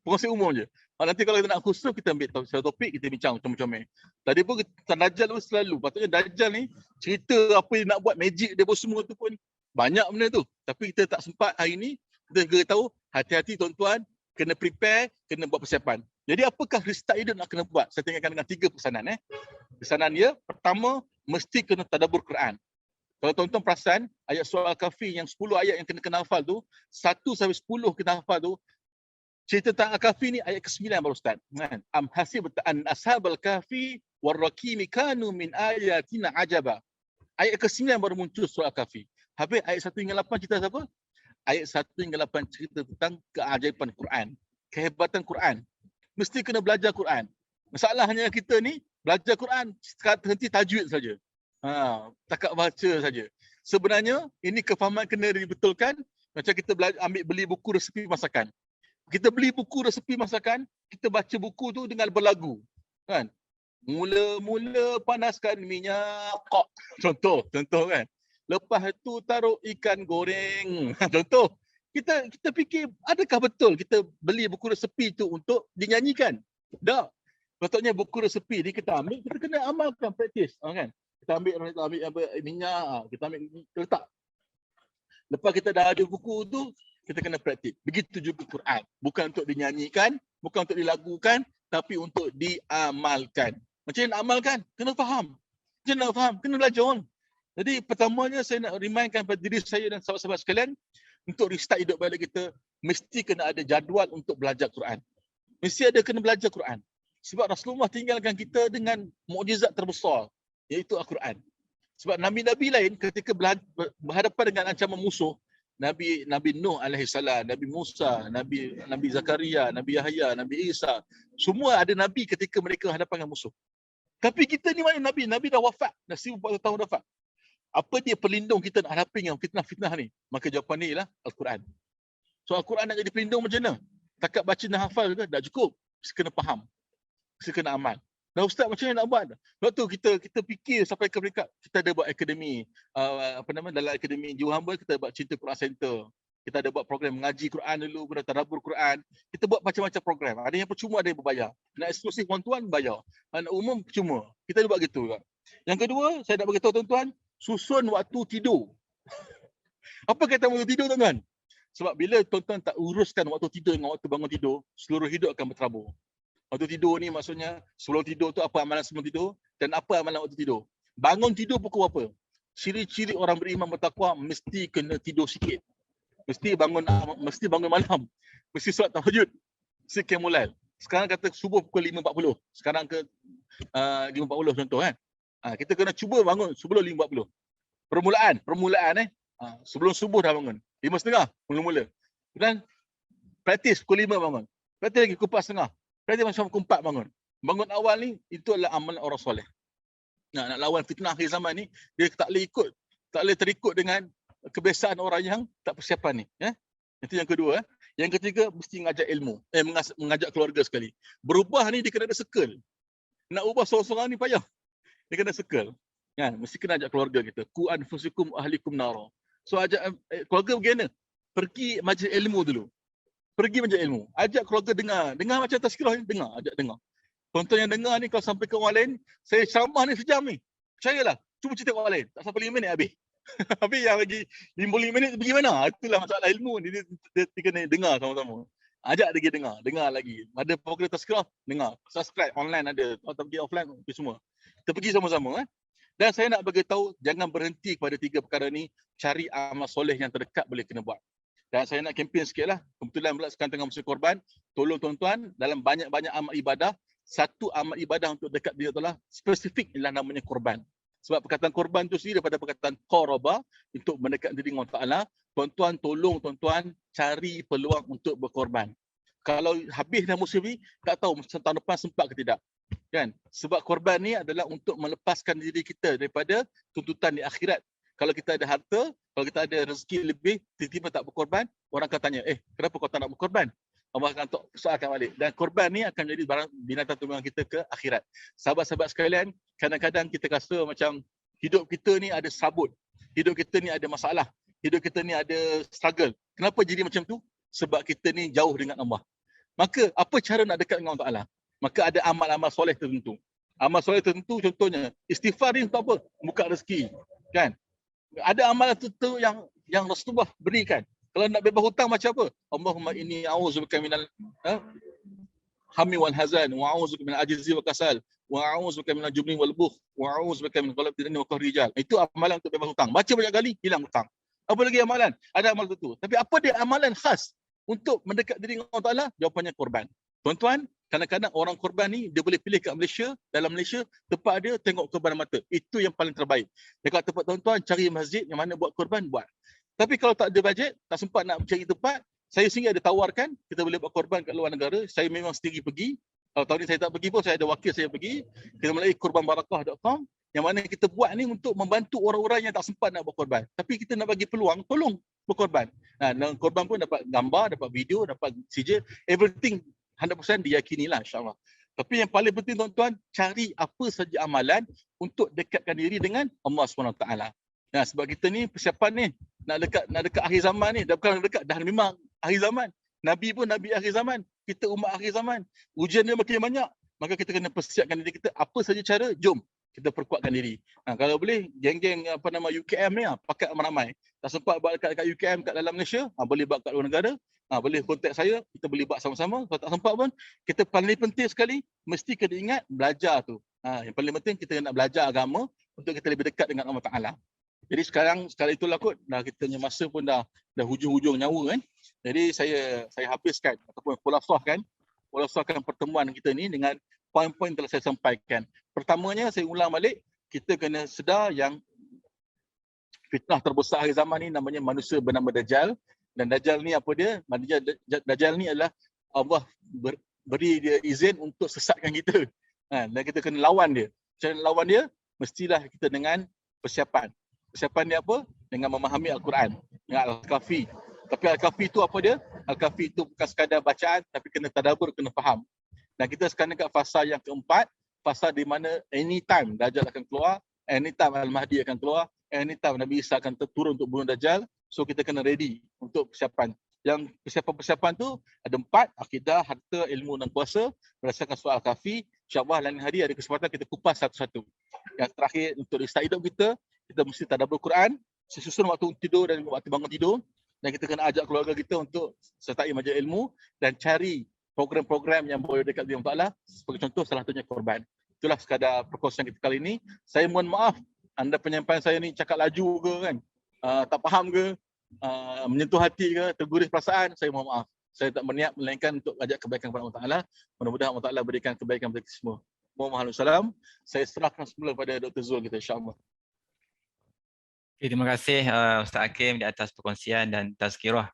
Penguasai umum je. Nanti kalau kita nak khusus, kita ambil satu topik, kita bincang macam-macam. Tadi pun Dajjal pun selalu. Patutnya Dajjal ni, cerita apa dia nak buat, magic dia pun semua tu pun banyak benda tu. Tapi kita tak sempat hari ni, kita beritahu, hati-hati tuan-tuan, kena prepare, kena buat persiapan. Jadi apakah restart hidup nak kena buat? Saya tinggalkan dengan 3 pesanan. Pesanan dia, pertama, mesti kena tadabbur Quran. Kalau tuan-tuan perasan, ayat surah Al-Kahfi yang 10 ayat yang kena hafal tu, 1 sampai 10 kita hafal tu, cerita tentang Al-Kahfi ni ayat ke-9 baru start. Am hasibta an ashabal kahfi warraqimi kanu min ayatina ajaba. Ayat ke-9 baru muncul surah Al-Kahfi. Habis ayat 1 hingga 8 cerita apa? Ayat 1 hingga 8 cerita tentang keajaiban Quran, kehebatan Quran. Mesti kena belajar Quran. Masalahnya kita ni belajar Quran henti tajwid saja. Takat baca saja. Sebenarnya ini kefahaman kena dibetulkan. Macam kita beli buku resepi masakan. Kita beli buku resepi masakan, kita baca buku tu dengan berlagu. Kan? Mula-mula panaskan minyak. Contoh kan. Lepas tu taruh ikan goreng. Contoh. Kita fikir, adakah betul kita beli buku resepi tu untuk dinyanyikan? Tak. Patutnya buku resepi ni kita ambil, kita kena amalkan, praktis. Kan? Kita ambil minyak, kita letak. Lepas kita dah ada buku tu, kita kena praktis. Begitu juga Quran. Bukan untuk dinyanyikan, bukan untuk dilagukan, tapi untuk diamalkan. Macam mana nak amalkan? Kena faham. Macam mana nak faham? Kena belajar. Jadi pertamanya saya nak remindkan pada diri saya dan sahabat-sahabat sekalian, untuk restart hidup balik kita, mesti kena ada jadual untuk belajar Quran. Mesti ada kena belajar Quran. Sebab Rasulullah tinggalkan kita dengan mukjizat terbesar, iaitu Al-Quran. Sebab Nabi-Nabi lain ketika berhadapan dengan ancaman musuh, Nabi Nuh alaihissalam, Nabi Musa, Nabi Zakaria, Nabi Yahya, Nabi Isa, semua ada Nabi ketika mereka berhadapan dengan musuh. Tapi kita ni mana Nabi? Nabi dah wafat, dah 1400 tahun dah wafat. Apa dia pelindung kita nak hadapi dengan fitnah-fitnah ni? Maka jawapan ni ialah Al-Quran. So Al-Quran nak jadi pelindung macam mana? Takat baca dan hafal ke? Tak cukup. Mesti kena faham. Mesti kena amal. Dah ustaz macam mana nak buat? Sebab tu kita fikir sampai ke peringkat kita ada buat akademi, dalam akademi Jiwa Hamba kita buat Cinta Quran Center. Kita ada buat program mengaji Quran dulu, kemudian tadabbur Quran. Kita buat macam-macam program. Ada yang percuma, ada yang berbayar. Nak eksklusif one-to-one bayar. Nak umum percuma. Kita ada buat gitu juga. Yang kedua, saya nak beritahu tuan-tuan, susun waktu tidur. Apa kata waktu tidur tuan-tuan? Sebab bila tuan-tuan tak uruskan waktu tidur dengan waktu bangun tidur, seluruh hidup akan berterabur. Waktu tidur ni maksudnya sebelum tidur tu apa amalan sebelum tidur dan apa amalan waktu tidur. Bangun tidur pukul apa? Ciri-ciri orang beriman bertakwa mesti kena tidur sikit. Mesti bangun malam. Mesti solat tahajud. Mesti qiyamul. Sekarang kata subuh pukul 5.40. Sekarang ke 5.40 contoh kan. Kita kena cuba bangun sebelum 5.40. Permulaan sebelum subuh dah bangun. 5.30 mula-mula. Kemudian praktis pukul 5 bangun. Praktis lagi pukul 4.30. Praktis macam pukul 4 bangun. Bangun awal ni itu adalah amalan orang soleh. Nak lawan fitnah akhir zaman ni, dia tak boleh terikut dengan kebiasaan orang yang tak persiapan ni. Itu yang kedua. Yang ketiga, mesti mengajak ilmu. Mengajak keluarga sekali. Berubah ni dia kena ada circle. Nak ubah seorang-seorang ni payah. Dia kena circle. Mesti kena ajak keluarga kita. Ku anfusikum ahlikum nara. So ajak keluarga bagaimana? Pergi majlis ilmu dulu. Pergi majlis ilmu. Ajak keluarga dengar. Dengar macam tazkirah ni, ajak dengar. Tuan-tuan yang dengar ni kalau sampai ke orang lain, saya ceramah ni sejam ni. Percayalah, cuba cerita ke orang lain. Tak sampai 5 minit habis. Habis yang lagi 55 minit pergi mana? Itulah masalah ilmu ni, dia kena dengar sama-sama. Ajak dia pergi dengar lagi. Ada program Tazkirah, dengar. Subscribe online ada, atau pergi offline pergi semua. Kita pergi sama-sama. Dan saya nak bagi tahu, jangan berhenti kepada 3 perkara ni, cari amal soleh yang terdekat boleh kena buat. Dan saya nak kempen sikit lah. Kebetulan pula sekarang tengah musim korban. Tolong tuan-tuan dalam banyak-banyak amal ibadah, satu amal ibadah untuk dekat diri Allah spesifik ialah namanya korban. Sebab perkataan korban tu sendiri daripada perkataan qaraba, untuk mendekat diri Allah Ta'ala. Tuan-tuan tolong tuan-tuan cari peluang untuk berkorban. Kalau habis dah musim ni, tak tahu tahun depan sempat ke tidak. Kan? Sebab korban ni adalah untuk melepaskan diri kita daripada tuntutan di akhirat. Kalau kita ada harta, kalau kita ada rezeki lebih, tiba-tiba tak berkorban, orang akan tanya, kenapa kau tak nak berkorban? Allah akan soalkan balik. Dan korban ni akan menjadi barang binatang tunggangan kita ke akhirat. Sahabat-sahabat sekalian, kadang-kadang kita rasa macam hidup kita ni ada sabut. Hidup kita ni ada masalah. Hidup kita ni ada struggle. Kenapa jadi macam tu? Sebab kita ni jauh dengan Allah. Maka apa cara nak dekat dengan Allah Ta'ala? Maka ada amal-amal soleh tertentu. Amal soleh tertentu contohnya, istighfar ni untuk apa? Buka rezeki. Kan? Ada amalan tertentu yang Rasulullah berikan. Kalau nak bebas hutang macam apa? Allahumma inni a'udzubika minal hammi wal hazan wa a'udzubika minal ajzi wa kasal wa a'udzubika minal jubni wal bukh wa a'udzubika min ghalabati dini wa qahri rijal. Itu amalan untuk bebas hutang. Baca banyak kali, hilang hutang. Apa lagi amalan? Ada amalan tertentu. Tapi apa dia amalan khas untuk mendekat diri Allah Ta'ala? Jawapannya korban. Tuan-tuan, kadang-kadang orang korban ni dia boleh pilih kat Malaysia, dalam Malaysia, tempat dia tengok korban mata. Itu yang paling terbaik. Dekat tempat tuan-tuan, cari masjid yang mana buat korban, buat. Tapi kalau tak ada bajet, tak sempat nak cari tempat, saya sendiri ada tawarkan, kita boleh buat korban kat luar negara. Saya memang sendiri pergi. Kalau tahun ni saya tak pergi pun, saya ada wakil saya pergi. Kita melalui korbanbarakah.com, yang mana kita buat ni untuk membantu orang-orang yang tak sempat nak buat korban. Tapi kita nak bagi peluang, tolong berkorban. Dan korban pun dapat gambar, dapat video, dapat sijil, everything 100% diyakinilah insyaAllah. Tapi yang paling penting tuan-tuan, cari apa saja amalan untuk dekatkan diri dengan Allah SWT. Nah, sebab kita ni persiapan ni nak dekat akhir zaman ni, dah bukan dekat, dah memang akhir zaman. Nabi pun nabi akhir zaman, kita umat akhir zaman. Ujian dia makin banyak, maka kita kena persiapkan diri kita. Apa saja cara, jom kita perkuatkan diri. Kalau boleh geng-geng UKM ni pakai ramai-ramai. Tak sempat buat dekat UKM kat dalam Malaysia, boleh buat kat luar negara. Boleh kontak saya, kita boleh buat sama-sama. Kalau tak sempat pun, kita paling penting sekali mesti kena ingat belajar tu. Yang paling penting kita nak belajar agama untuk kita lebih dekat dengan Allah Ta'ala. Jadi sekarang itulah kot, dah kita punya masa pun dah hujung-hujung nyawa kan. Jadi saya habiskan ataupun khulasahkan pertemuan kita ni dengan poin-poin telah saya sampaikan. Pertamanya saya ulang balik, kita kena sedar yang fitnah terbesar akhir zaman ni namanya manusia bernama Dajjal. Dan Dajjal ni apa dia? Dajjal ni adalah Allah beri dia izin untuk sesatkan kita. Dan kita kena lawan dia. Cara lawan dia, mestilah kita dengan persiapan. Persiapan dia apa? Dengan memahami Al-Quran, dengan Al-Kafi. Tapi Al-Kafi itu apa dia? Al-Kafi itu bukan sekadar bacaan, tapi kena tadabbur, kena faham. Dan kita sekarang dekat fasa yang keempat, fasa di mana anytime Dajjal akan keluar, anytime Al-Mahdi akan keluar, anytime Nabi Isa akan turun untuk bunuh Dajjal. So kita kena ready untuk persiapan. Yang persiapan-persiapan tu ada 4, akidah, harta, ilmu dan kuasa. Berdasarkan soal Kafi, insyaAllah lain hari ada kesempatan kita kupas satu-satu. Yang terakhir, untuk restart hidup kita mesti tadabbur Quran, sesusun waktu tidur dan waktu bangun tidur. Dan kita kena ajak keluarga kita untuk sertai majlis ilmu dan cari program-program yang boleh dekat dengan Allah Ta'ala. Sebagai contoh, salah satunya korban. Itulah sekadar perkongsian kita kali ini. Saya mohon maaf, anda penyampaian saya ni cakap laju ke kan, tak faham ke, menyentuh hati ke, terguris perasaan, saya mohon maaf. Saya tak berniat melainkan untuk ajak kebaikan kepada Allah Ta'ala. Mudah-mudahan Allah Ta'ala berikan kebaikan kepada kita semua. Mohon salam. Saya serahkan semula kepada Dr. Zul kita, insyaAllah. Terima kasih Ustaz Hakim di atas perkongsian dan tazkirah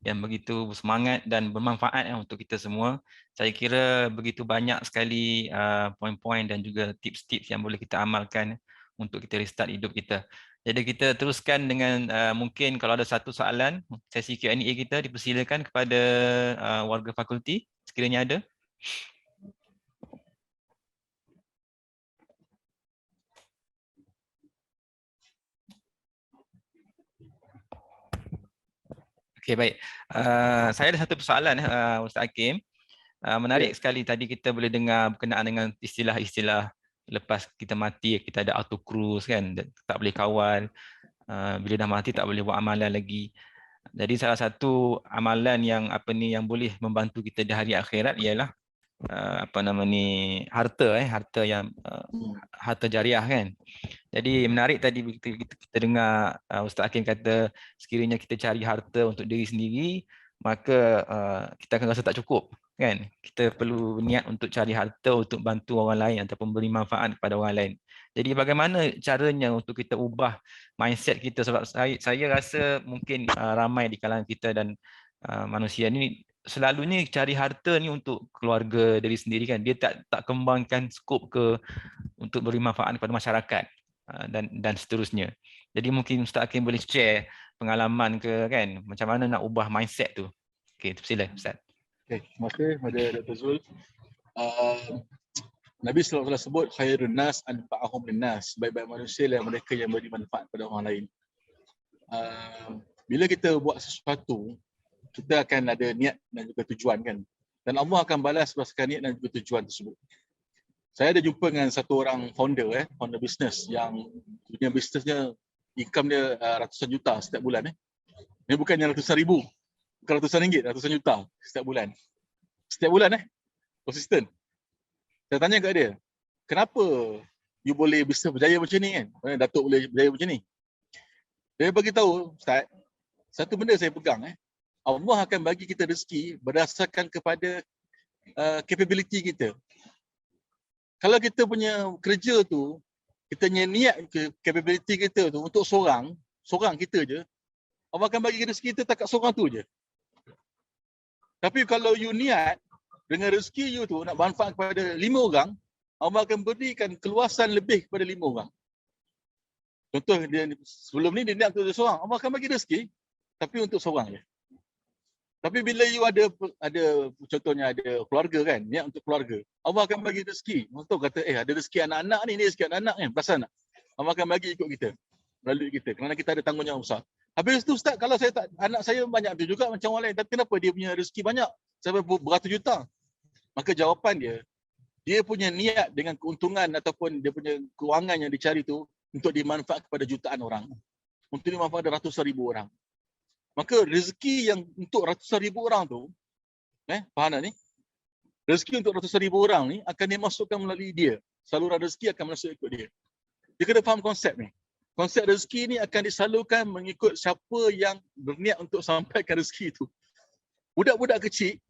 yang begitu bersemangat dan bermanfaat untuk kita semua. Saya kira begitu banyak sekali poin-poin dan juga tips-tips yang boleh kita amalkan untuk kita restart hidup kita. Jadi kita teruskan dengan mungkin kalau ada satu soalan, sesi Q&A kita dipersilakan kepada warga fakulti sekiranya ada. Okey, baik. Saya ada satu persoalan Ustaz Hakim. Menarik sekali tadi kita boleh dengar berkenaan dengan istilah-istilah lepas kita mati kita ada auto cruise kan, tak boleh kawal. Bila dah mati tak boleh buat amalan lagi. Jadi salah satu amalan yang yang boleh membantu kita di hari akhirat ialah harta yang harta jariah kan. Jadi menarik tadi kita dengar Ustaz Hakim kata sekiranya kita cari harta untuk diri sendiri, maka kita akan rasa tak cukup kan. Kita perlu niat untuk cari harta untuk bantu orang lain ataupun beri manfaat kepada orang lain. Jadi bagaimana caranya untuk kita ubah mindset kita, sebab saya rasa mungkin ramai di kalangan kita dan manusia ni selalunya cari harta ni untuk keluarga diri sendiri kan. Dia tak kembangkan skop untuk beri manfaat kepada masyarakat dan seterusnya. Jadi mungkin Ustaz Hakim boleh share pengalaman ke kan, macam mana nak ubah mindset tu. Okey, silakan Ustaz. Okay, terima kasih kepada Dr. Zul. Nabi SAW sebut khairun nas anfa'ahum linnas, sebaik-baik manusia yang mereka yang beri manfaat pada orang lain. Bila kita buat sesuatu, kita akan ada niat dan juga tujuan kan. Dan Allah akan balas berdasarkan niat dan juga tujuan tersebut. Saya ada jumpa dengan satu orang founder bisnes yang dunia bisnesnya income dia ratusan juta setiap bulan. Ini bukan yang ratusan ribu, bukan ratusan ringgit, ratusan juta setiap bulan. Setiap bulan konsisten. Saya tanya kat dia, kenapa you boleh bisnes berjaya macam ni kan? Datuk boleh berjaya macam ni? Dia bagi tahu, Ustaz, satu benda saya pegang Allah akan bagi kita rezeki berdasarkan kepada capability kita. Kalau kita punya kerja tu, kita punya niat ke capability kita tu untuk seorang kita je, Allah akan bagi rezeki kita takat seorang tu je. Tapi kalau you niat dengan rezeki you tu nak manfaat kepada 5 orang, Allah akan berikan keluasan lebih kepada 5 orang. Contoh dia sebelum ni dia niat untuk seorang, Allah akan bagi rezeki tapi untuk seorang je. Tapi bila you ada contohnya ada keluarga kan, niat untuk keluarga, Allah akan bagi rezeki. Contoh kata ada rezeki anak-anak ni rezeki anak-anak kan, perasan tak? Allah akan bagi ikut kita, melalui kita, kerana kita ada tanggungjawab besar. Habis tu Ustaz, kalau anak saya banyak tu juga macam orang lain, tapi kenapa dia punya rezeki banyak sampai beratus juta? Maka jawapan dia punya niat dengan keuntungan ataupun dia punya kewangan yang dicari tu untuk dimanfaat kepada jutaan orang, untuk dimanfaat kepada ratusan ribu orang. Maka rezeki yang untuk ratusan ribu orang tu, faham tak ni? Rezeki untuk ratusan ribu orang ni akan dimasukkan melalui dia. Saluran rezeki akan masuk ikut dia. Dia kena faham konsep ni. Konsep rezeki ni akan disalurkan mengikut siapa yang berniat untuk sampaikan rezeki tu. Budak-budak kecil,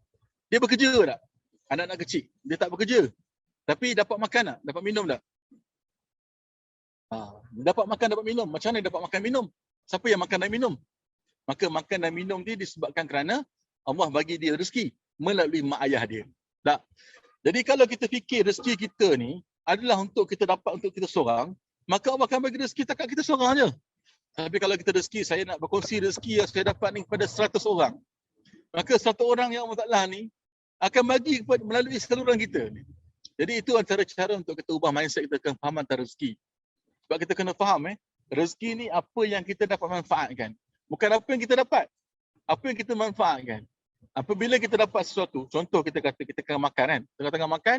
dia bekerja tak? Anak-anak kecil, dia tak bekerja. Tapi dapat makan tak? Dapat minum tak? Dapat makan, dapat minum. Macam mana dapat makan minum? Siapa yang makan dan minum? Maka makan dan minum dia disebabkan kerana Allah bagi dia rezeki melalui mak ayah dia. Tak. Jadi kalau kita fikir rezeki kita ni adalah untuk kita dapat untuk kita seorang, maka Allah akan bagi rezeki takat kita seorang je. Tapi kalau kita rezeki, saya nak berkongsi rezeki yang saya dapat ni kepada 100 orang. Maka 100 orang yang Allah Ta'ala ni akan bagi melalui saluran kita. Jadi itu antara cara untuk kita ubah mindset kita, akan faham antara rezeki. Sebab kita kena faham rezeki ni apa yang kita dapat manfaatkan. Bukan apa yang kita dapat, apa yang kita manfaatkan. Apabila kita dapat sesuatu, contoh kita kata kita tengah makan kan, tengah-tengah makan,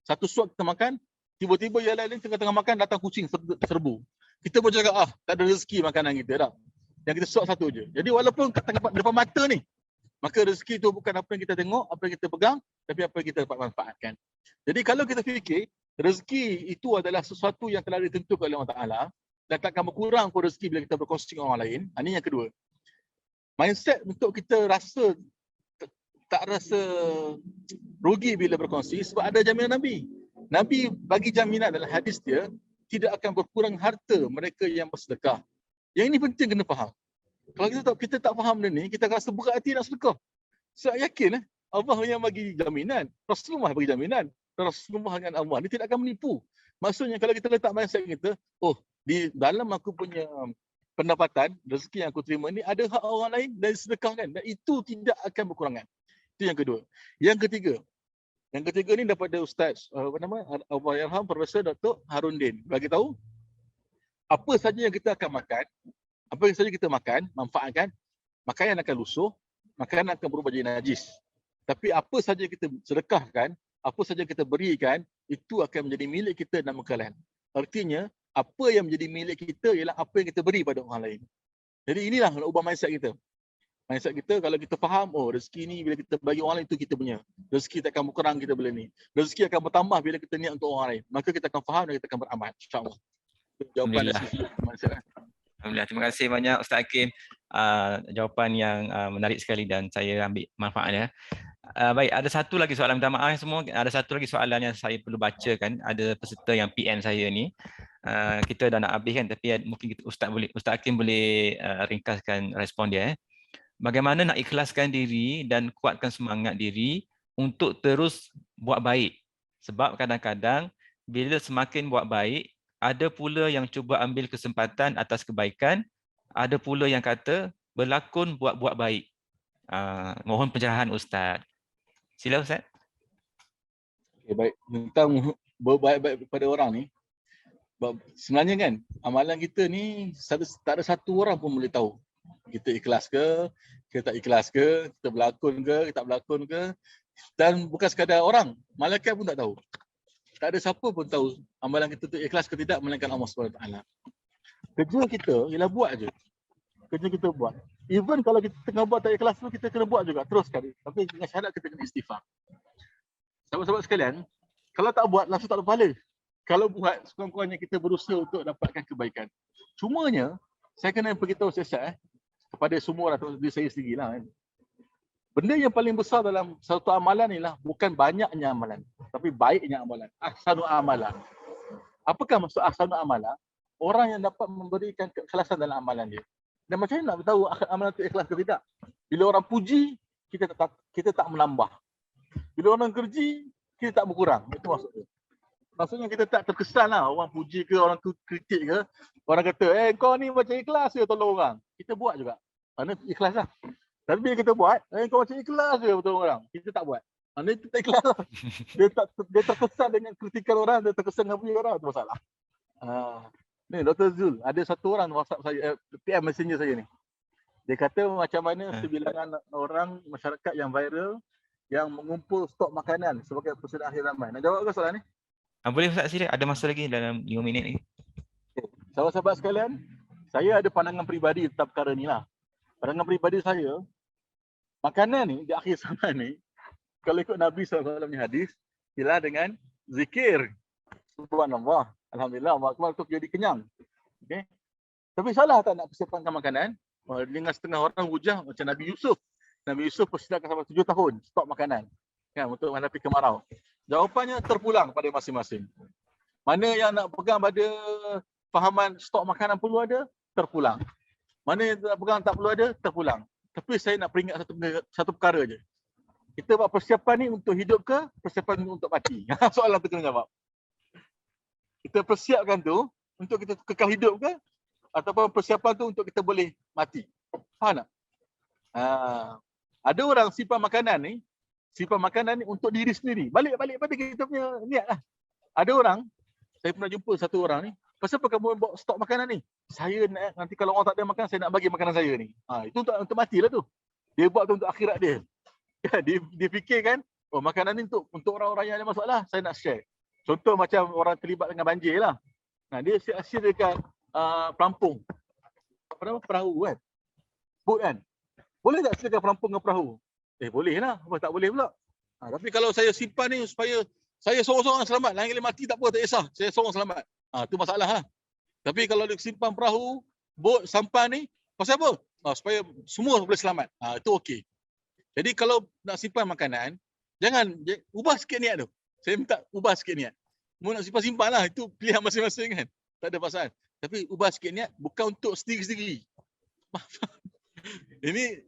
satu suap kita makan, tiba-tiba yang lain tengah-tengah makan datang kucing serbu. Kita pun cakap tak ada rezeki makanan kita dah. Yang kita suap satu je. Jadi walaupun kat depan mata ni, maka rezeki itu bukan apa yang kita tengok, apa yang kita pegang, tapi apa yang kita dapat manfaatkan. Jadi kalau kita fikir, rezeki itu adalah sesuatu yang telah ditentukan oleh Allah Ta'ala, dan takkan berkurang pun rezeki bila kita berkongsi dengan orang lain. Ini yang kedua. Mindset untuk kita tak rasa rugi bila berkongsi sebab ada jaminan Nabi. Nabi bagi jaminan dalam hadis dia, tidak akan berkurang harta mereka yang bersedekah. Yang ini penting kena faham. Kalau kita tak faham benda ni, kita rasa berat hati nak sedekah. Saya yakin Allah yang bagi jaminan. Rasulullah bagi jaminan. Rasulullah dengan Allah ni tidak akan menipu. Maksudnya kalau kita letak mindset kita, di dalam aku punya pendapatan, rezeki yang aku terima ni ada hak orang lain dan sedekahkan, dan itu tidak akan berkurangan. Itu yang kedua. Yang ketiga ni daripada Ustaz Allahyarham Profesor Dr. Harun Din bagi tahu apa saja yang kita akan makan, apa yang saja kita makan, manfaatkan, makanan akan lusuh, makanan akan berubah jadi najis. Tapi apa saja kita sedekahkan, apa saja kita berikan, itu akan menjadi milik kita dalam kekalahan. Artinya, apa yang menjadi milik kita ialah apa yang kita beri pada orang lain. Jadi inilah nak ubah mindset kita. Mindset kita kalau kita faham, oh rezeki ni bila kita bagi orang lain itu kita punya. Rezeki tak akan berkurang kita bila ni. Rezeki akan bertambah bila kita niat untuk orang lain. Maka kita akan faham dan kita akan beramal. InsyaAllah. Jawapan dari sisi mindset. Alhamdulillah. Terima kasih banyak Ustaz Hakim. Jawapan yang menarik sekali dan saya ambil manfaatnya. Baik, ada satu lagi soalan, minta maaf semua, ada satu lagi soalan yang saya perlu bacakan. Ada peserta yang PM saya ni. Kita dah nak habis kan, tapi mungkin Ustaz Hakim boleh ringkaskan respon dia. Bagaimana nak ikhlaskan diri dan kuatkan semangat diri untuk terus buat baik. Sebab kadang-kadang bila semakin buat baik, ada pula yang cuba ambil kesempatan atas kebaikan, ada pula yang kata berlakon buat-buat baik. Mohon pencerahan Ustaz. Sila Ustaz. Okay, baik. Tentang berbaik-baik kepada orang ni, sebenarnya kan amalan kita ni tak ada satu orang pun boleh tahu. Kita ikhlas ke, kita tak ikhlas ke, kita berlakon ke, kita tak berlakon ke. Dan bukan sekadar orang, malaikat pun tak tahu. Tak ada siapa pun tahu amalan kita tu ikhlas ke tidak melainkan Allah SWT. Kerja kita ialah buat je. Kerja kita buat. Even kalau kita tengah buat tak ikhlas tu, kita kena buat juga, teruskan. Tapi dengan syarat kita kena istighfar. Sahabat-sahabat sekalian, kalau tak buat langsung tak ada pahala. Kalau buat, sekurang-kurangnya kita berusaha untuk dapatkan kebaikan. Cumanya, saya kena beritahu siasat kepada semua orang, termasuk diri saya sendirilah kan. Benda yang paling besar dalam satu amalan ni lah bukan banyaknya amalan, tapi baiknya amalan. Ahsanu amalan. Apakah maksud ahsanu amalan? Orang yang dapat memberikan keikhlasan dalam amalan dia. Dan macam mana nak tahu amalan itu ikhlas ke tidak? Bila orang puji, kita tak menambah. Bila orang kerji, kita tak berkurang. Itu maksudnya. Maksudnya kita tak terkesan lah orang puji ke, orang kritik ke. Orang kata, kau ni macam ikhlas ke tolong orang. Kita buat juga. Mana ikhlas lah. Tapi bila kita buat, kau macam ikhlas ke tolong orang. Kita tak buat. Mana itu tak ikhlas lah. Dia terkesan dengan kritikan orang, dia terkesan dengan puji orang. Itu masalah. Ni Dr. Zul, ada satu orang WhatsApp saya, PM messenger saya ni. Dia kata macam mana sebilangan orang masyarakat yang viral yang mengumpul stok makanan sebagai persediaan akhir zaman. Nak jawab ke soalan ni? Boleh Ustaz, sila. Ada masa lagi dalam 5 minit ni. Sahabat-sahabat sekalian, saya ada pandangan peribadi tentang perkara ni lah. Pandangan peribadi saya, makanan ni di akhir zaman ni, kalau ikut Nabi SAW ni hadis, ialah dengan zikir. Subhanallah. Alhamdulillah, Allah Akbar tu jadi kenyang. Okay. Tapi salah tak nak persiapkan makanan? Dengan setengah orang hujah macam Nabi Yusuf. Nabi Yusuf persiapkan sampai 7 tahun stok makanan kan, untuk menghadapi kemarau. Jawapannya terpulang pada masing-masing. Mana yang nak pegang pada fahaman stok makanan perlu ada, terpulang. Mana yang nak pegang tak perlu ada, terpulang. Tapi saya nak peringat satu perkara je. Kita buat persiapan ni untuk hidup ke, persiapan ni untuk mati? Soalan tu kena jawab. Kita persiapkan tu untuk kita kekal hidup ke, ataupun persiapan tu untuk kita boleh mati? Faham tak? Ada orang simpan makanan ni untuk diri sendiri. Balik pada kita punya niat lah. Ada orang, saya pernah jumpa satu orang ni, pasal apa kamu bawa stok makanan ni? Saya nak, nanti kalau orang tak ada makan, saya nak bagi makanan saya ni. Itu untuk matilah tu. Dia buat tu untuk akhirat dia. Dia fikirkan, oh makanan ni untuk orang-orang yang ada masalah, saya nak share. Contoh macam orang terlibat dengan banjir lah. Dia share dekat pelampung. Apa nama? Perahu kan? Boat kan? Boleh tak silakan pelampung dengan perahu? Boleh lah. Apa tak boleh pula? Tapi kalau saya simpan ni supaya saya seorang-seorang selamat. Lain kali mati tak apa, tak kisah. Saya seorang selamat. Itu masalah lah. Tapi kalau dia simpan perahu, bot, sampan ni, pasal apa? Supaya semua boleh selamat. Itu okey. Jadi kalau nak simpan makanan, jangan ubah sikit niat tu. Saya minta ubah sikit niat. Mau nak simpan lah. Itu pilihan masing-masing kan. Tak ada pasal. Tapi ubah sikit niat bukan untuk sendiri-sendiri.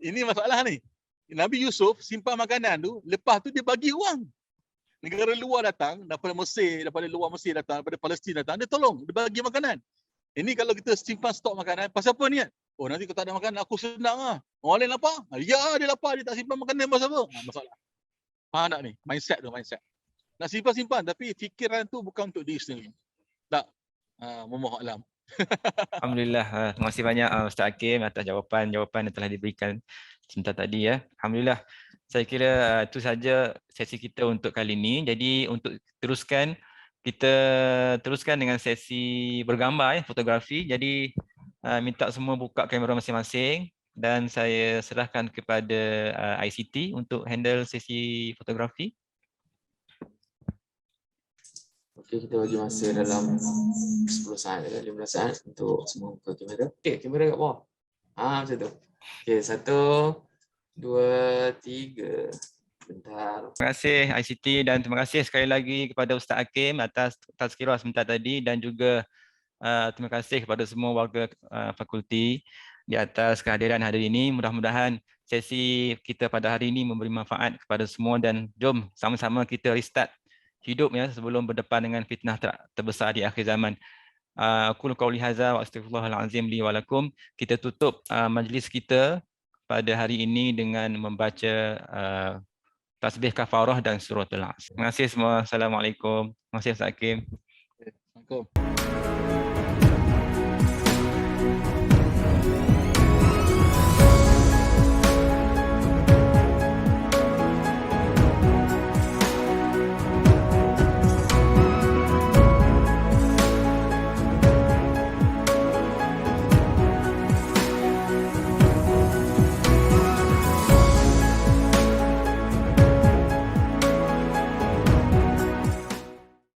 Ini masalah ni. Nabi Yusuf simpan makanan tu, lepas tu dia bagi orang. Negara luar datang, daripada Mesir, daripada luar Mesir datang, daripada Palestin datang, dia tolong, dia bagi makanan. Ini kalau kita simpan stok makanan, pasal apa niat? Oh nanti kalau tak ada makanan, aku senang lah. Orang lain lapar? Ya, dia lapar, dia tak simpan makanan, pasal apa? Masalah. Faham tak ni? Mindset tu, mindset. Nak simpan-simpan, tapi fikiran tu bukan untuk diri sendiri. Tak. Memohon alam. Alhamdulillah. Terima kasih banyak Ustaz Hakim atas jawapan-jawapan yang telah diberikan sebentar tadi ya. Alhamdulillah. Saya kira itu saja sesi kita untuk kali ini. Jadi untuk teruskan, kita teruskan dengan sesi bergambar ya, fotografi. Jadi minta semua buka kamera masing-masing dan saya serahkan kepada ICT untuk handle sesi fotografi. Okey, kita bagi masa dalam 10 saat atau 15 saat untuk semua buka kamera. Okey, kamera kat bawah. Macam tu. Okey, 1, 2, 3. Bentar. Terima kasih ICT dan terima kasih sekali lagi kepada Ustaz Hakim atas tazkirah sebentar tadi dan juga terima kasih kepada semua warga fakulti di atas kehadiran hari ini. Mudah-mudahan sesi kita pada hari ini memberi manfaat kepada semua dan jom sama-sama kita restart hidup ya sebelum berdepan dengan fitnah terbesar di akhir zaman. Aku qauli hadza wa astaghfirullahalazim li wa lakum. Kita tutup majlis kita pada hari ini dengan membaca tasbih kafarah dan suratul Asr. Terima kasih semua. Assalamualaikum. Terima kasih Ustaz Hakim. Assalamualaikum.